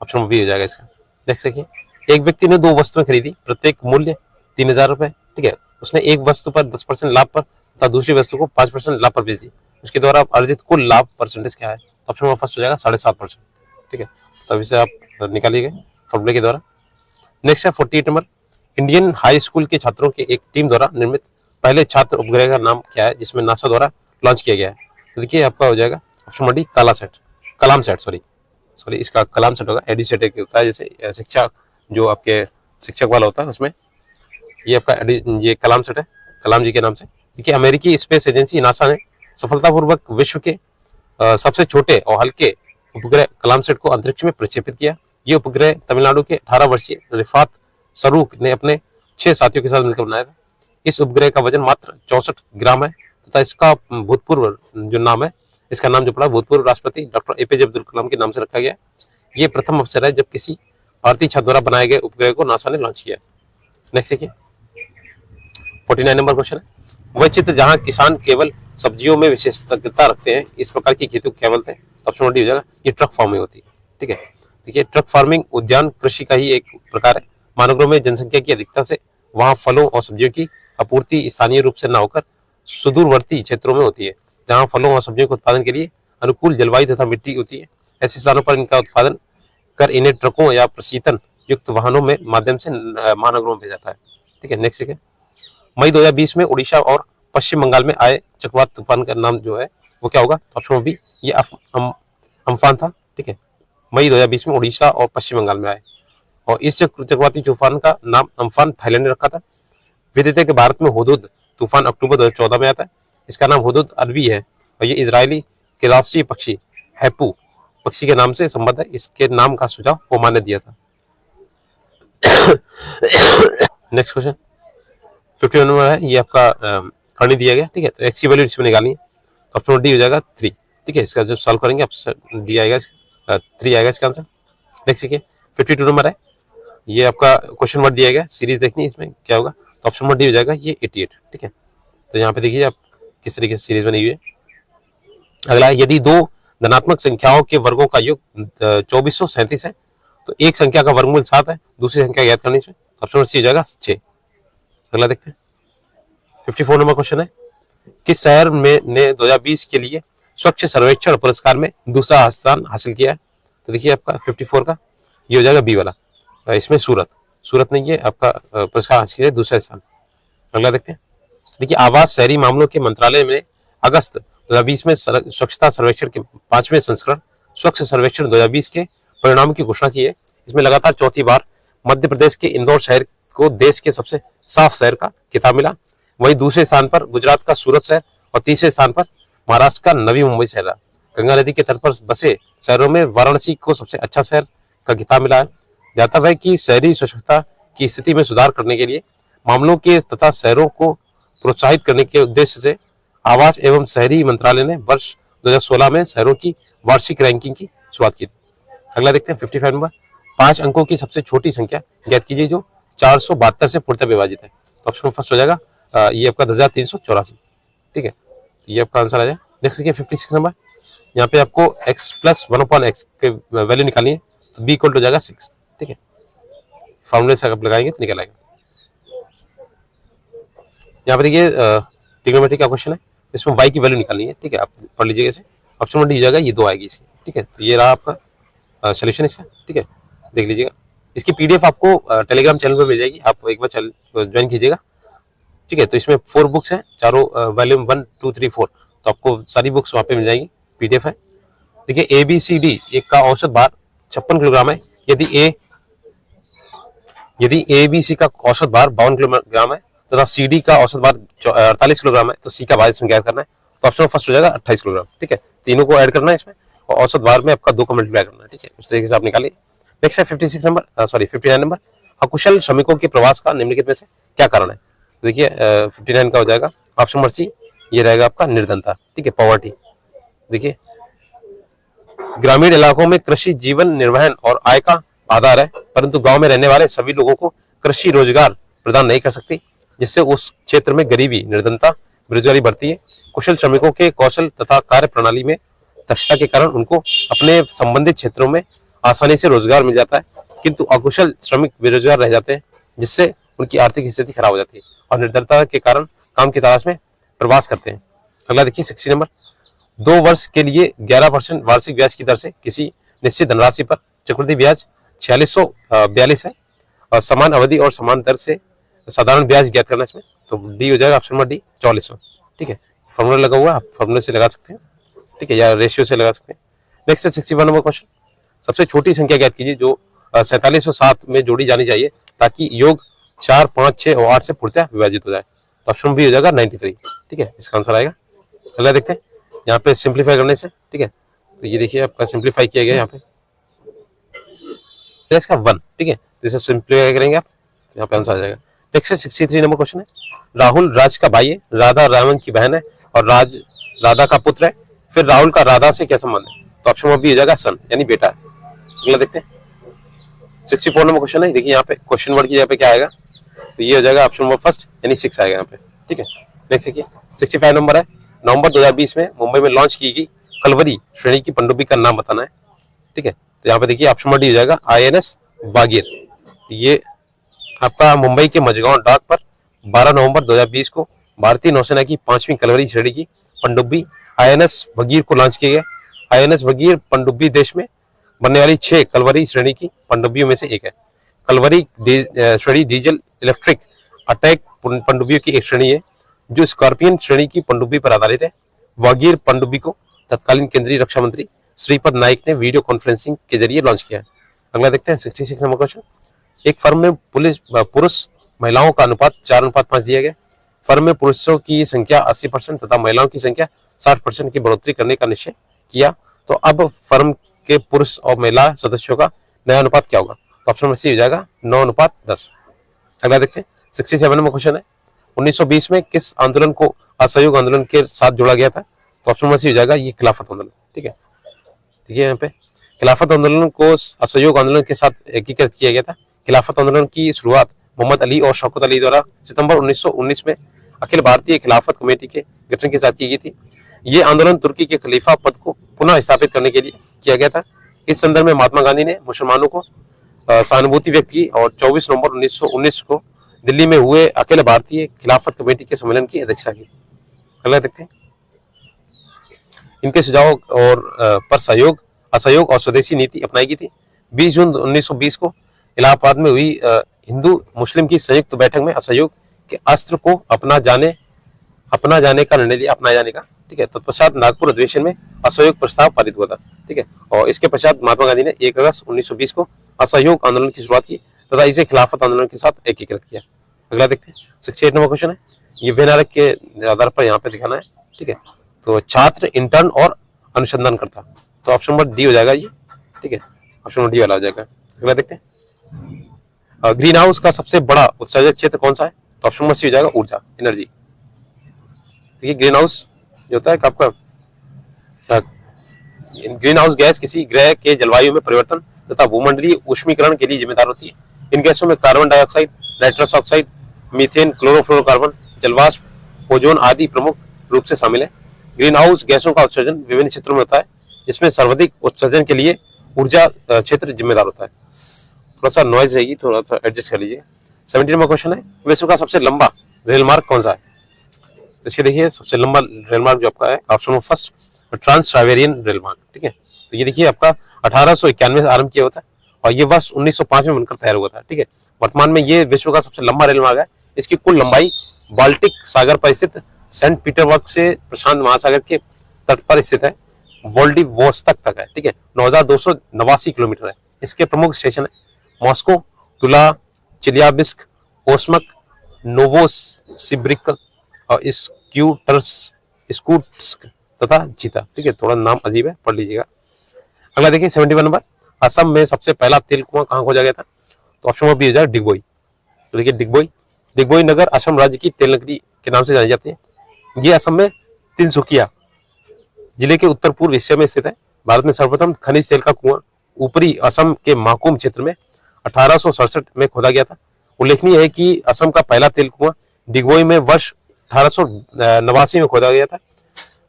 S1: ऑप्शन बी हो जाएगा इसका। नेक्स्ट देखिए, एक व्यक्ति ने 2 वस्तुएं खरीदी, प्रत्येक मूल्य 3,000 रुपए। ठीक है, उसने एक वस्तु पर 10% लाभ पर तथा दूसरी वस्तु को 5% लाभ पर बेच दी। उसके द्वारा अर्जित कुल लाभ परसेंटेज क्या है? ऑप्शन नंबर फर्स्ट हो जाएगा 7.5%। ठीक है, तो इसे आप निकालिएगा फॉर्मूले के द्वारा। नेक्स्ट है 48 नंबर, इंडियन हाई स्कूल के छात्रों की एक टीम द्वारा निर्मित पहले छात्र उपग्रह का नाम क्या है जिसमें नासा द्वारा लॉन्च किया गया है? तो देखिए आपका हो जाएगा ऑप्शन नंबर डी कलाम सेट सॉरी इसका कलाम सेट होगा। एडुसेट एक होता है जैसे शिक्षा जो आपके शिक्षक वाला होता है उसमें, ये आपका ये कलाम सेट है कलाम जी के नाम से। देखिए अमेरिकी स्पेस एजेंसी नासा ने सफलतापूर्वक विश्व के सबसे छोटे और हल्के उपग्रह कलाम सेट को अंतरिक्ष में प्रक्षेपित किया। ये उपग्रह तमिलनाडु के 18 वर्षीय रिफात सरूख ने अपने 6 साथियों के साथ मिलकर बनाया था। इस उपग्रह का वजन मात्र 64 ग्राम है तथा इसका भूतपूर्व जो नाम है, इसका नाम जो पड़ा भूतपूर्व राष्ट्रपति डॉक्टर एपीजे अब्दुल कलाम के नाम से रखा गया। ये प्रथम अवसर है जब किसी भारतीय छात्र द्वारा बनाए गए उपग्रह को नासा ने लॉन्च किया। नेक्स्ट देखिए 49 नंबर क्वेश्चन है, वह चित्र जहां किसान केवल सब्जियों में विशेषज्ञता रखते हैं इस प्रकार की खेती को क्या बोलते हैं? ऑप्शन डी हो जाएगा, ये ट्रक फार्मिंग होती है। ठीक है, देखिए ट्रक फार्मिंग उद्यान कृषि का ही एक प्रकार है। महानगरों में जनसंख्या की अधिकता से वहां फलों और सब्जियों की आपूर्ति स्थानीय रूप से न होकर सुदूरवर्ती क्षेत्रों में होती है, जहां फलों और सब्जियों के उत्पादन के लिए अनुकूल जलवायु तथा मिट्टी होती है। ऐसे स्थानों पर इनका उत्पादन कर इन्हें ट्रकों या प्रशीतन युक्त वाहनों में माध्यम से महानगरों में भेजा जाता है। ठीक है, नेक्स्ट देखिए मई 2020 में उड़ीसा और पश्चिम बंगाल में आए चक्रवात तूफान का नाम जो है वो क्या होगा? ऑप्शन बी ये अम्फान था। ठीक है, मई 2020 में उड़ीसा और पश्चिम बंगाल में आए और इस चक्रवाती तूफान का नाम अम्फान थाईलैंड ने रखा था। विदित है कि भारत में हुदुद तूफान अक्टूबर 2014 में आता है। इसका नाम हुदुद अरबी है और ये इजरायली के राष्ट्रीय पक्षी हैपू पक्षी के नाम से संबद्ध है। इसके नाम का सुझाव ओमान ने दिया था। नेक्स्ट क्वेश्चन 51 नंबर है, ये आपका करनी दिया गया। ठीक है, तो एक्स की वैल्यू इसमें निकालनी है तो ऑप्शन डी हो जाएगा 3। ठीक है, इसका जब सॉल्व करेंगे ऑप्शन डी आएगा, 3 आएगा इसका आंसर। नेक्स्ट देखिए 52 नंबर है, ये आपका क्वेश्चन वर्ड दिया गया, सीरीज देखनी है इसमें क्या होगा तो ऑप्शन नंबर डी हो जाएगा ये 88। ठीक है, तो यहाँ पे देखिए आप किस तरीके से सीरीज बनी हुई है। अगला है, यदि दो धनात्मक संख्याओं के वर्गों का योग 2437 है तो एक संख्या का वर्गमूल 7 है, दूसरी संख्या ज्ञात करनी इसमें ऑप्शन नंबर सी हो जाएगा 6। अगला देखते हैं 54 नंबर क्वेश्चन है, किस शहर में ने 2020 के लिए स्वच्छ सर्वेक्षण पुरस्कार में दूसरा स्थान हासिल किया है? तो देखिए आपका 54 का ये हो जाएगा बी वाला, इसमें सूरत ने ये आपका पुरस्कार हासिल किया दूसरा स्थान। अगला देखते हैं, देखिए आवास शहरी मामलों के मंत्रालय में अगस्त 2020 में स्वच्छता सर्वेक्षण के 5वें संस्करण स्वच्छ सर्वेक्षण 2020 के परिणाम की घोषणा की है। इसमें लगातार चौथी बार मध्य प्रदेश के इंदौर शहर को देश के सबसे साफ शहर का खिताब मिला। वहीं दूसरे स्थान पर गुजरात का सूरत शहर और तीसरे स्थान पर महाराष्ट्र का नवी मुंबई शहर रहा। गंगा नदी के तट पर बसे शहरों में वाराणसी को सबसे अच्छा शहर का खिताब मिला है। ज्ञातव्य है कि शहरी स्वच्छता की स्थिति में सुधार करने के लिए मामलों के तथा शहरों को प्रोत्साहित करने के उद्देश्य से आवास एवं शहरी मंत्रालय ने वर्ष 2016 में शहरों की वार्षिक रैंकिंग की शुरुआत की थी। अगला देखते हैं 55 नंबर, 5 अंकों की सबसे छोटी संख्या ज्ञात कीजिए जो 472 से पूर्णतः विभाजित है। तो ऑप्शन फर्स्ट हो जाएगा ये आपका 10,384। ठीक है, ये आपका आंसर आ जाए। नेक्स्ट देखिए 56 नंबर, यहाँ पे आपको x प्लस 1/x के वैल्यू निकालनी है तो b इक्वल हो जाएगा 6। ठीक है, फॉर्मूले से आप लगाएंगे तो निकल आएगा। यहाँ पे देखिए ट्रिग्नोमेट्री का क्वेश्चन है, इसमें y की वैल्यू निकालनी है। ठीक है, आप पढ़ लीजिएगा इसे, ऑप्शन नंबर डी हो जाएगा ये 2 आएगी इसकी। ठीक है, तो ये रहा आपका सोल्यूशन इसका। ठीक है, देख लीजिएगा, इसकी पीडीएफ आपको टेलीग्राम चैनल पर मिल जाएगी, आप एक बार ज्वाइन कीजिएगा। ठीक है, तो इसमें 4 बुक्स हैं, चारों वॉल्यूम 1, 2, 3, 4, तो आपको सारी बुक्स वहाँ पे मिल जाएगी, पीडीएफ है। देखिए ABCD एक का औसत भार 56 किलोग्राम है। यदि ABC का औसत भार 52 किलोग्राम है तथा CD का औसत भार 48 किलोग्राम है तो C का भार इसमें ज्ञात करना है। तो ऑप्शन फर्स्ट हो जाएगा 28 किलोग्राम। ठीक है, तीनों को ऐड करना है इसमें और औसत भार में आपका 2 का मल्टीप्लाई करना है। ठीक है, उस तरीके से आप निकालिए। नेक्स्ट है 59 नंबर, अकुशल श्रमिकों के प्रवास का निम्नलिखित में से क्या कारण है? देखिए 59 का हो जाएगा ऑप्शन नंबर सी, ये रहेगा आपका निर्धनता। ठीक है, पॉवर्टी। देखिए ग्रामीण इलाकों में कृषि जीवन निर्वहन और आय का आधार है, परंतु गांव में रहने वाले सभी लोगों को कृषि रोजगार प्रदान नहीं कर सकती, जिससे उस क्षेत्र में गरीबी, निर्धनता, बेरोजगारी बढ़ती है। कुशल श्रमिकों के कौशल तथा कार्य प्रणाली में दक्षता के कारण उनको अपने संबंधित क्षेत्रों में आसानी से रोजगार मिल जाता है, किंतु अकुशल श्रमिक बेरोजगार रह जाते हैं, जिससे उनकी आर्थिक स्थिति खराब हो जाती है और निर्धनता के कारण काम की तलाश में प्रवास करते हैं। अगला देखिए 60 नंबर, 2 वर्ष के लिए 11% वार्षिक ब्याज की दर से किसी निश्चित धनराशि पर चक्रवृद्धि ब्याज 4642 है और समान अवधि और समान दर से साधारण ब्याज ज्ञात करना इसमें तो डी हो जाएगा ऑप्शन नंबर डी 44वां। ठीक है, फॉर्मूला लगा हुआ है, आप फॉर्मूले से लगा सकते हैं, ठीक है, या रेशियो से लगा सकते हैं। नेक्स्ट है 61 नंबर क्वेश्चन। सबसे छोटी संख्या ज्ञात कीजिए जो 47 और 7 में जोड़ी जानी चाहिए ताकि योग 4, 5, 6 और 8 से पूर्णतः विभाजित हो जाए। तो ऑप्शन बी हो जाएगा 93। ठीक है, इसका आंसर आएगा। अगला देखते हैं, यहाँ पे सिंप्लीफाई करने से, ठीक है, तो ये देखिए आपका सिंप्लीफाई किया गया यहाँ पे इसका 1। ठीक है, तो इसे सिंप्लीफाई करेंगे आप, तो यहाँ पे आंसर आ जाएगा। नेक्स्ट है 63 नंबर क्वेश्चन है। राहुल राज का भाई है, राधा रावण की बहन है और राज राधा का पुत्र है, फिर राहुल का राधा से क्या संबंध है? तो ऑप्शन नंबर बी हो जाएगा सन, यानी बेटा है। अगला देखते हैं 64 नंबर क्वेश्चन है। देखिए यहाँ पे क्वेश्चन वर्ड की जगह पे क्या आएगा, तो ये हो जाएगा ऑप्शन नंबर फर्स्ट, यानी 6 आएगा यहाँ पे। ठीक है, नेक्स्ट देखिए 65 नंबर है। नवंबर 2020 में मुंबई में लॉन्च की गई कलवरी श्रेणी की पनडुब्बी का नाम बताना है। ठीक है, तो यहाँ पे देखिए ऑप्शन नंबर डी हो जाएगा INS वागीर। ये आपका मुंबई के मझगांव डाक पर 12 नवंबर 2020 को भारतीय नौसेना की 5वीं कलवरी श्रेणी की पनडुब्बी INS वगीर को लॉन्च किया गया। INS वगीर पनडुब्बी देश में बनने वाली 6 कलवरी श्रेणी की पनडुब्बियों में से एक है। कलवरी श्रेणी डीजल इलेक्ट्रिक अटैक पनडुब्बियों की एक श्रेणी है जो स्कॉर्पियन श्रेणी की पनडुब्बी पर आधारित है। वागीर पनडुब्बी को तत्कालीन केंद्रीय रक्षा मंत्री श्रीपद नाइक ने वीडियो कॉन्फ्रेंसिंग के जरिए लॉन्च किया है। अगला देखते हैं 66 नंबर क्वेश्चन। एक फर्म में पुरुष महिलाओं का अनुपात 4:5 दिया गया। फर्म में पुरुषों की संख्या 80% तथा महिलाओं की संख्या 60% की बढ़ोतरी करने का निश्चय किया। तो अब फर्म के पुरुष और महिला सदस्यों का नया अनुपात क्या होगा? तो ऑप्शन नंबर सी हो जाएगा 9:10। अगला देखते हैं 67 नंबर क्वेश्चन है। 1920 में किस आंदोलन को असहयोग आंदोलन के साथ जोड़ा गया था? तो ऑप्शन नंबर सी हो जाएगा ये खिलाफत आंदोलन। ठीक है, देखिए यहाँ पे खिलाफत आंदोलन को असहयोग आंदोलन के साथ एकीकृत किया गया था। खिलाफत आंदोलन की शुरुआत मोहम्मद अली और शौकत अली द्वारा सितंबर 1919 में अखिल भारतीय खिलाफत कमेटी के गठन के साथ की गई थी। ये आंदोलन तुर्की के खलीफा पद को पुनः स्थापित करने के लिए किया गया था। इस संदर्भ में महात्मा गांधी ने मुसलमानों को सहानुभूति व्यक्त की और 24 नवंबर 1919 को दिल्ली में हुए अखिल भारतीय खिलाफत कमेटी के सम्मेलन की अध्यक्षता की। अगला देखते हैं, इनके सुझाव और पर सहयोग, असहयोग और स्वदेशी नीति अपनाई गई थी। 20 जून 1920 को इलाहाबाद में हुई हिंदू मुस्लिम की संयुक्त बैठक में असहयोग के अस्त्र को अपनाए जाने का निर्णय लिया, अपनाए जाने का। ठीक है, तत्पश्चात नागपुर अधिवेशन में असहयोग प्रस्ताव पारित हुआ था। ठीक है, और इसके पश्चात महात्मा गांधी ने 1 अगस्त 1920 को असहयोग आंदोलन की शुरुआत की तथा इसे खिलाफत आंदोलन के साथ एकीकृत किया। अगला देखते हैं 68 नंबर क्वेश्चन है। ये वेनारक के आधार पर यहाँ पे दिखाना है। ठीक है, तो छात्र, इंटर्न और अनुसंधानकर्ता, तो ऑप्शन नंबर डी हो जाएगा ये। ठीक है, ऑप्शन नंबर डी वाला हो जाएगा। अगला देखते हैं, ग्रीन हाउस का सबसे बड़ा उत्सर्जक क्षेत्र कौन सा है? तो ऑप्शन नंबर सी हो जाएगा ऊर्जा, एनर्जी। देखिए ग्रीन हाउस जो होता है आपका, ग्रीन हाउस गैस किसी ग्रह के जलवायु में परिवर्तन तथा भूमंडलीय ऊष्मीकरण के लिए जिम्मेदार होती है। इन गैसों में carbon dioxide, nitrous oxide, methane, chlorofluorocarbon, जलवाष्प, ओजोन आदि प्रमुख रूप से शामिल है। ग्रीन हाउस गैसों का उत्सर्जन विभिन्न क्षेत्रों में होता है, जिसमें सर्वाधिक उत्सर्जन के लिए ऊर्जा क्षेत्र जिम्मेदार होता है। थोड़ा सा नॉइज रहेगी, थोड़ा सा एडजस्ट कर लीजिए। 70 नंबर क्वेश्चन है, विश्व का सबसे लंबा रेल मार्ग कौन सा है? इसके देखिए सबसे लंबा रेल मार्ग जो आपका है option number first, trans Siberian rail मार्ग। ठीक है, तो ये देखिए आपका 1891 में आरंभ किया होता है और ये वर्ष 1905 में बनकर तैयार हुआ था। ठीक है, वर्तमान में ये विश्व का सबसे लंबा रेल मार्ग है। इसकी कुल लंबाई बाल्टिक सागर पर स्थित सेंट पीटरबर्ग से प्रशांत महासागर के तट पर स्थित है, व्लादिवोस्तोक तक है। ठीक है, 9289 किलोमीटर है। इसके प्रमुख स्टेशन है मॉस्को, तुला, चिलियाबिस्क, ओस्मक, नोवोसिबिर्स्क और स्कूटस्क तथा चीता। ठीक है, थोड़ा नाम अजीब है, पढ़ लीजिएगा। अगला देखिए 71 नंबर, असम में सबसे पहला तेल कुआं कहाँ खोजा गया था? तो ऑप्शन नंबर बी हो जाएगा डिगबोई। तो देखिए डिगबोई नगर असम राज्य की तेल नगरी के नाम से जानी जाती है। ये असम में तिनसुकिया जिले के उत्तर पूर्व हिस्से में स्थित है। भारत में सर्वप्रथम खनिज तेल का कुआं ऊपरी असम के माकूम क्षेत्र में 1867 में खोदा गया था। उल्लेखनीय है कि असम का पहला तेल कुआं डिगबोई में वर्ष 1889 में खोदा गया था।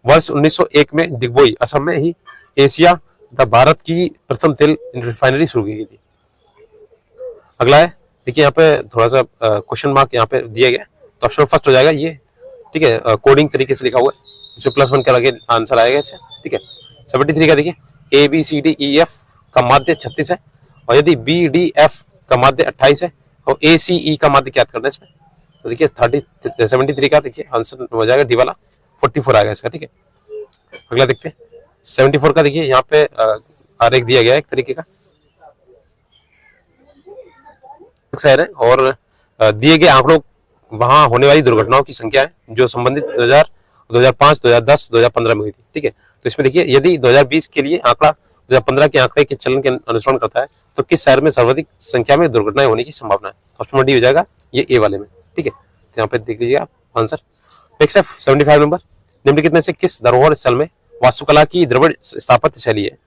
S1: वर्ष 1901 में डिगबोई असम में ही एशिया तथा भारत की प्रथम तेल रिफाइनरी शुरू की गई थी। अगला है, देखिए यहाँ पे थोड़ा सा क्वेश्चन मार्क यहाँ पे दिया गया, तो ऑप्शन फर्स्ट हो जाएगा ये। ठीक है, कोडिंग तरीके से लिखा हुआ है, इसमें +1 के लगे आंसर आएगा इससे। ठीक है, 73 का देखिए ABCDEF का माध्य 36 है और यदि BDF का माध्य 28 है और ACE का माध्य ज्ञात करना है इसमें। तो देखिए 73 का देखिए आंसर हो जाएगा डी वाला, 44 आएगा इसका। ठीक है, अगला देखते हैं 74 का। देखिए यहाँ पे आरेख दिया गया है एक तरीके का शहर है और दिए गए आंकड़ों वहां होने वाली दुर्घटनाओं की संख्या है जो संबंधित 2000, 2005, 2010, 2015 में हुई थी। ठीक है, तो इसमें देखिए यदि 2020 के लिए आंकड़ा 2015 के आंकड़े के चलन के अनुसरण करता है तो किस शहर में सर्वाधिक संख्या में दुर्घटनाएं होने की संभावना है। ऑप्शन डी हो जाएगा ये ए वाले में। ठीक है, तो यहाँ पे देख लीजिए आप आंसर। नेक्स्ट है 75 नंबर, निम्नलिखित में से किस धरोहर स्थल में वास्तुकला की द्रविड़ स्थापत्य शैली है।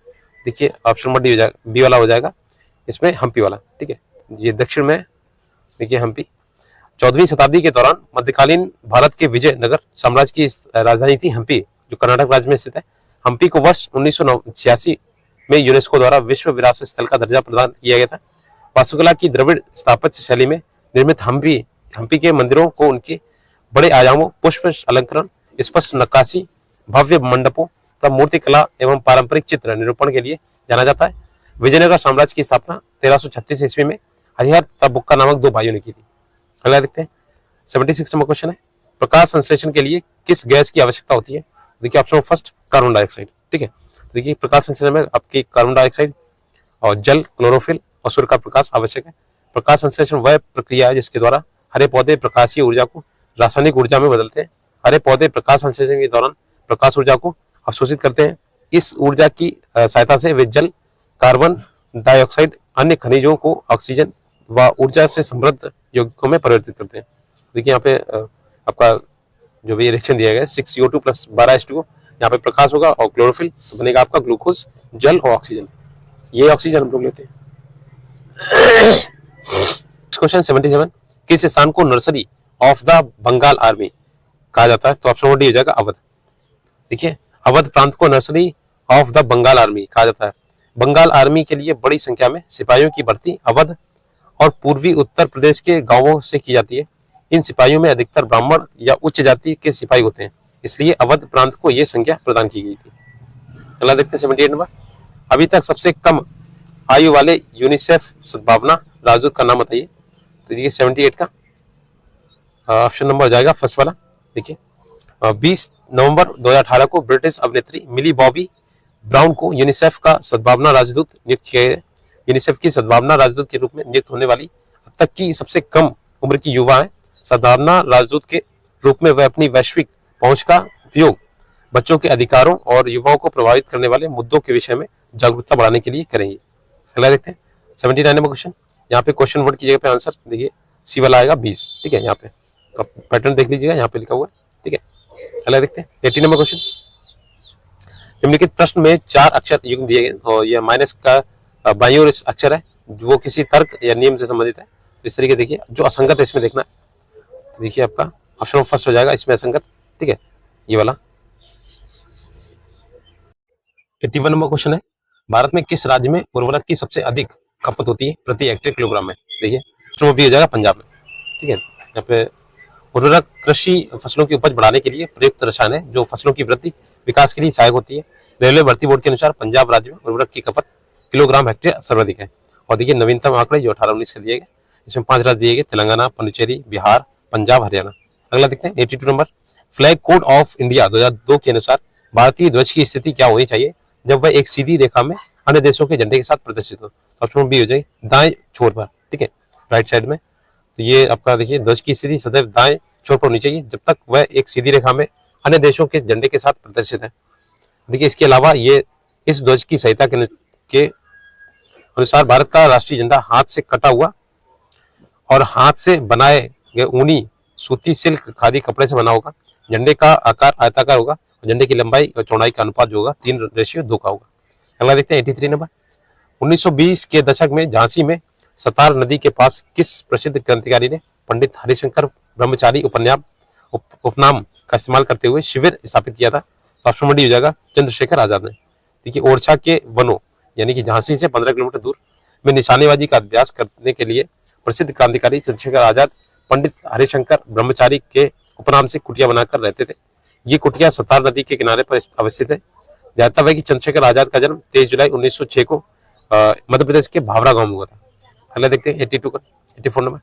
S1: देखिए ऑप्शन नंबर डी हो जाएगा, बी वाला हो जाएगा इसमें, हम्पी वाला। ठीक है, ये दक्षिण में देखिए हम्पी। 14वीं शताब्दी के दौरान मध्यकालीन भारत के विजयनगर साम्राज्य की राजधानी थी हम्पी, जो कर्नाटक राज्य में स्थित है। हम्पी को वर्ष 1986 में यूनेस्को द्वारा विश्व विरासत स्थल का दर्जा प्रदान किया गया था। वास्तुकला की द्रविड़ स्थापत्य शैली में निर्मित हम्पी के मंदिरों को उनके बड़े आयामों, पुष्प अलंकरण, स्पष्ट नक्काशी, भव्य मंडपों तथा मूर्ति कला एवं पारंपरिक चित्र निरूपण के लिए जाना जाता है। विजयनगर साम्राज्य की स्थापना 1336 ईस्वी में हरिहर तथा बुक्का नामक दो भाइयों ने की थी। अगला देखते हैं 76 नंबर क्वेश्चन है, प्रकाश संश्लेषण के लिए किस गैस की आवश्यकता होती है। देखिए ऑप्शन फर्स्ट कार्बन डाइऑक्साइड। ठीक है, तो देखिए प्रकाश संश्लेषण में आपकी कार्बन डाइऑक्साइड और जल, क्लोरोफिल और सूर्य का प्रकाश आवश्यक है। प्रकाश संश्लेषण वह प्रक्रिया है जिसके द्वारा हरे पौधे प्रकाशीय ऊर्जा को रासायनिक ऊर्जा में बदलते हैं। हरे पौधे प्रकाश संश्लेषण के दौरान प्रकाश ऊर्जा को अवशोषित करते हैं। इस ऊर्जा की सहायता से वे जल, कार्बन डाइऑक्साइड, अन्य खनिजों को ऑक्सीजन व ऊर्जा से समृद्ध यौगिकों में परिवर्तित करते हैं। देखिए यहाँ पे आपका जो भी रिएक्शन दिया गया है 6CO2 प्लस 12H2O, यहाँ पे प्रकाश होगा और क्लोरोफिल, तो बनेगा आपका ग्लूकोज, जल और ऑक्सीजन। ये ऑक्सीजन हम लोग लेते हैं। क्वेश्चन 77, किस स्थान को nursery of the Bengal army कहा जाता है। तो ऑप्शन डी हो जाएगा अवध। देखिए अवध प्रांत को nursery of the Bengal army कहा जाता है। बंगाल आर्मी के लिए बड़ी संख्या में सिपाहियों की भर्ती अवध और पूर्वी उत्तर प्रदेश के गांवों से की जाती है। इन सिपाहियों में अधिकतर ब्राह्मण या उच्च जाति के सिपाही होते हैं, इसलिए अवध प्रांत को यह संज्ञा प्रदान की गई थी। अगला देखते हैं 78 नंबर, अभी तक सबसे कम आयु वाले यूनिसेफ सद्भावना राजदूत का नाम बताइए। तो देखिए 78 का ऑप्शन नंबर हो जाएगा फर्स्ट वाला। देखिए 20 नवंबर 2018 को ब्रिटिश अभिनेत्री मिली बॉबी ब्राउन को यूनिसेफ का सद्भावना राजदूत नियुक्त किया गया। यूनिसेफ की सद्भावना राजदूत के रूप में नियुक्त होने वाली अब तक की सबसे कम उम्र की युवा है। सद्भावना राजदूत के रूप में वह अपनी वैश्विक पहुंच का उपयोग बच्चों के अधिकारों और युवाओं को प्रभावित करने वाले मुद्दों के विषय में जागरूकता बढ़ाने के लिए करेंगे। अगला देखते हैं 79 नंबर क्वेश्चन। यहाँ पे क्वेश्चन वर्ड की जगह पे आंसर देखिए सी वाला आएगा 20। ठीक है, यहाँ पे तो पैटर्न देख लीजिएगा, यहाँ पे लिखा हुआ है। ठीक है, अगला देखते हैं 80 नंबर क्वेश्चन। निम्नलिखित प्रश्न में 4 अक्षर युग्म दिए गए और यह माइनस का बाईं ओर अक्षर है, वो किसी तर्क या नियम से संबंधित है। तो इस तरीके देखिए जो असंगत है इसमें देखना है। तो देखिए आपका ऑप्शन फर्स्ट हो जाएगा इसमें असंगत। ठीक है, ये वाला 81 नंबर क्वेश्चन है, भारत में किस राज्य में उर्वरक की सबसे अधिक खपत होती है प्रति हेक्टेयर किलोग्राम में। देखिए ऑप्शन बी हो जाएगा पंजाब में। ठीक है, यहाँ पे उर्वरक कृषि फसलों की उपज बढ़ाने के लिए प्रयुक्त रसायन है जो फसलों की वृद्धि विकास के लिए सहायक होती है। रेलवे भर्ती बोर्ड के अनुसार पंजाब राज्य में उर्वरक की खपत किलोग्राम हेक्टेयर सर्वाधिक है। और देखिए नवीनतम आंकड़े जो 18-19 के दिए गए, इसमें 5 राज्य दिए गए, तेलंगाना, पुडुचेरी, बिहार, पंजाब, हरियाणा। अगला देखते हैं 82 number, flag code of India 2002 के अनुसार भारतीय ध्वज की स्थिति क्या होनी चाहिए जब वह एक सीधी रेखा में अन्य देशों के झंडे के साथ प्रदर्शित हो। ऑप्शन बी हो जाएगी दाएं छोर पर। ठीक है, राइट साइड में। तो ये आपका देखिए ध्वज की स्थिति सदैव दाएं छोर पर होनी चाहिए जब तक वह एक सीधी रेखा में अन्य देशों के झंडे के साथ प्रदर्शित है। देखिए इसके अलावा ये इस ध्वज की संहिता के अनुसार भारत का राष्ट्रीय झंडा हाथ से कटा हुआ और हाथ से बनाए गए ऊनी सूती सिल्क खादी कपड़े से बना होगा। झंडे का आकार आयताकार होगा और झंडे की लंबाई और चौड़ाई का अनुपात जो होगा 3:2 का होगा। अगला देखते हैं 83 नंबर, 1920 के दशक में झांसी में सतार नदी के पास किस प्रसिद्ध क्रांतिकारी ने पंडित हरिशंकर ब्रह्मचारी उपनाम का इस्तेमाल करते हुए शिविर स्थापित किया था। ऑप्शन डी हो जाएगा चंद्रशेखर आजाद ने। देखिए ओरछा के वनों यानी कि झांसी से 15 किलोमीटर दूर में निशानेबाजी का अभ्यास करने के लिए प्रसिद्ध क्रांतिकारी चंद्रशेखर आजाद पंडित हरिशंकर ब्रह्मचारी के उपनाम से कुटिया बनाकर रहते थे। ये कुटिया सतार नदी के किनारे पर अवस्थित है। ज्ञातव्य है कि चंद्रशेखर आजाद का जन्म 23 जुलाई 1906 को मध्य प्रदेश के भावरा गांव में हुआ था। अगला देखते हैं 84 नंबर,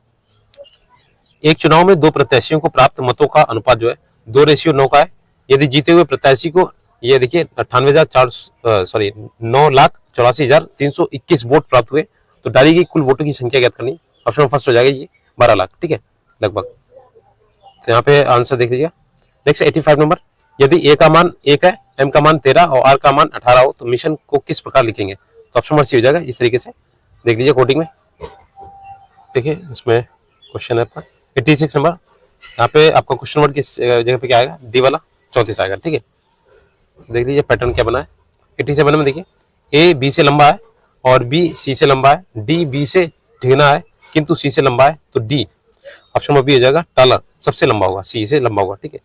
S1: एक चुनाव में दो प्रत्याशियों को प्राप्त मतों का अनुपात जो है 2:9 का है। यदि जीते हुए प्रत्याशी को ये देखिए 9,84,321 वोट प्राप्त हुए तो डाली गई कुल वोटों की संख्या ज्ञात करनी। ऑप्शन फर्स्ट हो जाएगा ये 12 लाख, ठीक है लगभग। तो यहाँ पे आंसर देख लीजिएगा। नेक्स्ट 85 नंबर, यदि ए का मान 1 है, एम का मान 13 और आर का मान 18 हो तो मिशन को किस प्रकार लिखेंगे? तो ऑप्शन नंबर सी हो जाएगा। इस तरीके से देख लीजिए कोडिंग में। देखिए इसमें क्वेश्चन है आपका 86 नंबर। यहाँ पे आपका क्वेश्चन नंबर किस जगह पे क्या आएगा? डी वाला 34 आएगा, ठीक है। देख लीजिए पैटर्न क्या बना है। 87 में देखिए ए बी से लंबा है और बी सी से लंबा है, डी बी से ढीना है किंतु सी से लंबा है तो डी ऑप्शन नंबर बी हो जाएगा टॉलर, सबसे लंबा होगा, सी से लंबा होगा, ठीक है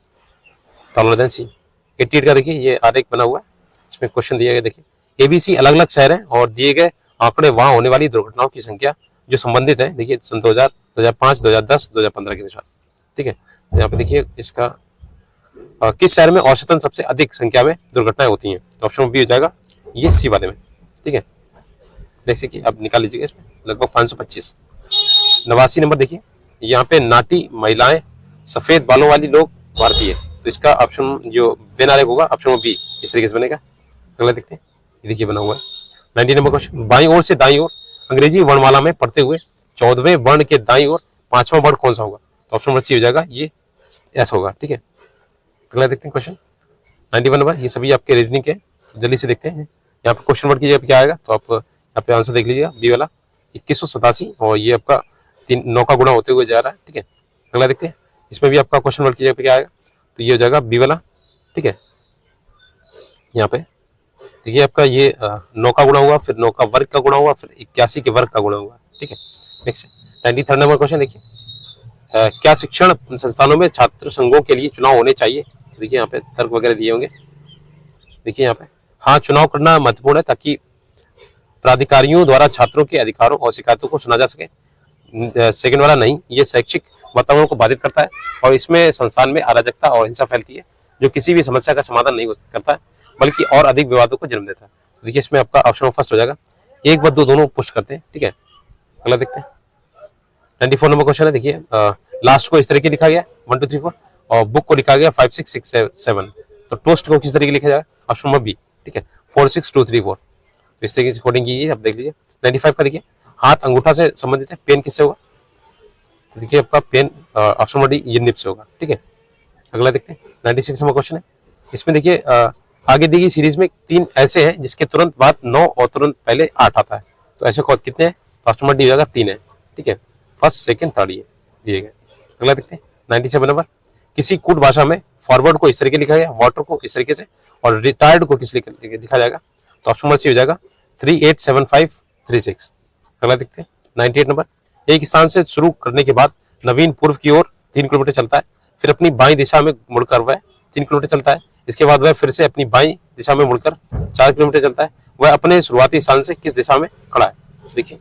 S1: टॉलर देन सी। 88 का देखिए ये आरेख बना हुआ है, इसमें क्वेश्चन दिया गया देखिए एबीसी अलग अलग शहर हैं और दिए गए आंकड़े वहां होने वाली दुर्घटनाओं की संख्या जो संबंधित है देखिए 2000, 2005, 2010, 2015 के अनुसार, ठीक है। तो यहाँ पे देखिए इसका किस शहर में औसतन सबसे अधिक संख्या में दुर्घटनाएं होती हैं? तो ऑप्शन बी हो जाएगा ये सी वाले में, ठीक है। जैसे कि अब निकाल लीजिएगा इसमें लगभग 525। 89 नंबर देखिए यहाँ पे नाटी महिलाएं सफेद बालों वाली लोग भारतीय, तो इसका ऑप्शन जो वेन आरेख होगा ऑप्शन बी इस तरीके से बनेगा। अगला देखते हैं, ये देखिए बना हुआ है 90 नंबर क्वेश्चन, बाईं ओर से दाईं ओर अंग्रेजी वर्णमाला में पढ़ते हुए 14वें वर्ण के दाईं ओर 5वां वर्ण कौन सा होगा? तो ऑप्शन नंबर सी हो जाएगा ये एस होगा, ठीक है। अगला देखते हैं क्वेश्चन 91 नंबर, ये सभी आपके रीजनिंग के, जल्दी से देखते हैं। यहाँ पे क्वेश्चन वर्ड की जगह क्या आएगा तो आप यहाँ पे आंसर देख लीजिएगा बी वाला 2187 और ये आपका 9 का गुणा होते हुए जा रहा है, ठीक है। अगला देखते हैं, इसमें भी आपका क्वेश्चन वर्ड की जगह पे क्या आएगा तो ये हो जाएगा बी वाला, ठीक है। यहाँ पे देखिए आपका ये 9 का गुणा हुआ, फिर 9 का वर्ग का गुणा हुआ, फिर 81 के वर्ग का गुणा हुआ, ठीक है। नेक्स्ट 93 नंबर क्वेश्चन देखिए क्या शिक्षण संस्थानों में छात्र संघों के लिए चुनाव होने चाहिए? देखिए यहाँ पे तर्क वगैरह दिए होंगे, देखिए यहाँ पे हाँ चुनाव करना महत्वपूर्ण है ताकि प्राधिकारियों द्वारा छात्रों के अधिकारों और शिकायतों को सुना जा सके। सेकंड वाला नहीं, ये शैक्षिक वातावरण को बाधित करता है और इसमें संस्थान में अराजकता और हिंसा फैलती है जो किसी भी समस्या का समाधान नहीं करता है बल्कि और अधिक विवादों को जन्म देता है। देखिए इसमें आपका ऑप्शन फर्स्ट हो जाएगा, 1 व 2 दोनों पुश करते हैं, ठीक है। अगला देखते हैं 94 नंबर क्वेश्चन है, देखिए लास्ट को इस तरीके लिखा गया 1 2 3 4 और बुक को लिखा गया 5 6 6 7, तो टोस्ट को किस तरीके लिखा जाएगा? ऑप्शन नंबर बी, ठीक है 4 6 2 3 4। तो इस तरीके से कोडिंग कीजिए, आप देख लीजिए। 95 का देखिए हाथ अंगूठा से संबंधित है, पेन किससे होगा? तो देखिए आपका पेन ऑप्शन नंबर डी ये निब से होगा, ठीक है। अगला देखते हैं 96 नंबर क्वेश्चन है, इसमें देखिए आगे दी गई सीरीज में 3 ऐसे हैं जिसके तुरंत बाद 9 और तुरंत पहले 8 आता है, तो ऐसे कितने हैं? तो ऑप्शन नंबर डी हो जाएगा 3 है, ठीक है। फर्स्ट सेकंड थर्ड ये दिए गए। अगला देखते हैं 97 नंबर, किसी कूट भाषा में फॉरवर्ड को इस तरीके लिखा गया, वाटर को इस तरीके से और रिटायर्ड को किस तरीके लिखा जाएगा? तो ऑप्शन नंबर सी हो जाएगा 387536। अगला देखते हैं 98 नंबर, एक स्थान से शुरू करने के बाद नवीन पूर्व की ओर 3 किलोमीटर चलता है, फिर अपनी बाईं दिशा में मुड़कर वह 3 किलोमीटर चलता है, इसके बाद वह फिर से अपनी बाईं दिशा में मुड़कर 4 किलोमीटर चलता है, वह अपने शुरुआती स्थान से किस दिशा में खड़ा है? देखिए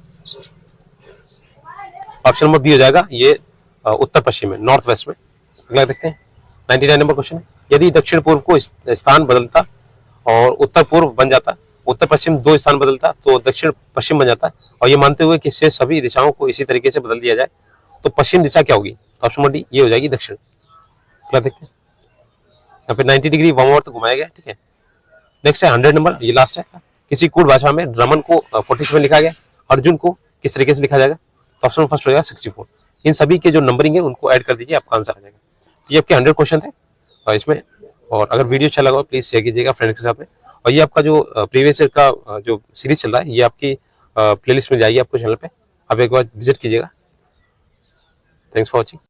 S1: ऑप्शन नंबर बी हो जाएगा ये उत्तर पश्चिम में, नॉर्थ वेस्ट में। अगला देखते हैं 99 नंबर क्वेश्चन है, यदि दक्षिण पूर्व को स्थान बदलता और उत्तर पूर्व बन जाता, उत्तर पश्चिम 2 स्थान बदलता तो दक्षिण पश्चिम बन जाता, और ये मानते हुए कि शेष सभी दिशाओं को इसी तरीके से बदल दिया जाए तो पश्चिम दिशा क्या होगी? तो ऑप्शन नंबर डी ये हो जाएगी दक्षिण। अगला देखते हैं, यहाँ पे 90 डिग्री वामावर्त घुमाया गया, ठीक है। नेक्स्ट है 100 नंबर, ये लास्ट है, किसी कूट भाषा में रमन को 47 लिखा गया, अर्जुन को किस तरीके से लिखा जाएगा? तो ऑप्शन फर्स्ट हो जाएगा 64। इन सभी के जो नंबरिंग है उनको ऐड कर दीजिए, आपका आंसर आ जाएगा। ये आपके 100 क्वेश्चन थे और इसमें, और अगर वीडियो अच्छा लगा प्लीज शेयर कीजिएगा फ्रेंड्स के साथ में। और ये आपका जो प्रीवियस ईयर का जो सीरीज चल रहा है ये आपकी प्लेलिस्ट में जाएगी आपको चैनल पे, आप एक बार विजिट कीजिएगा। Thanks for watching.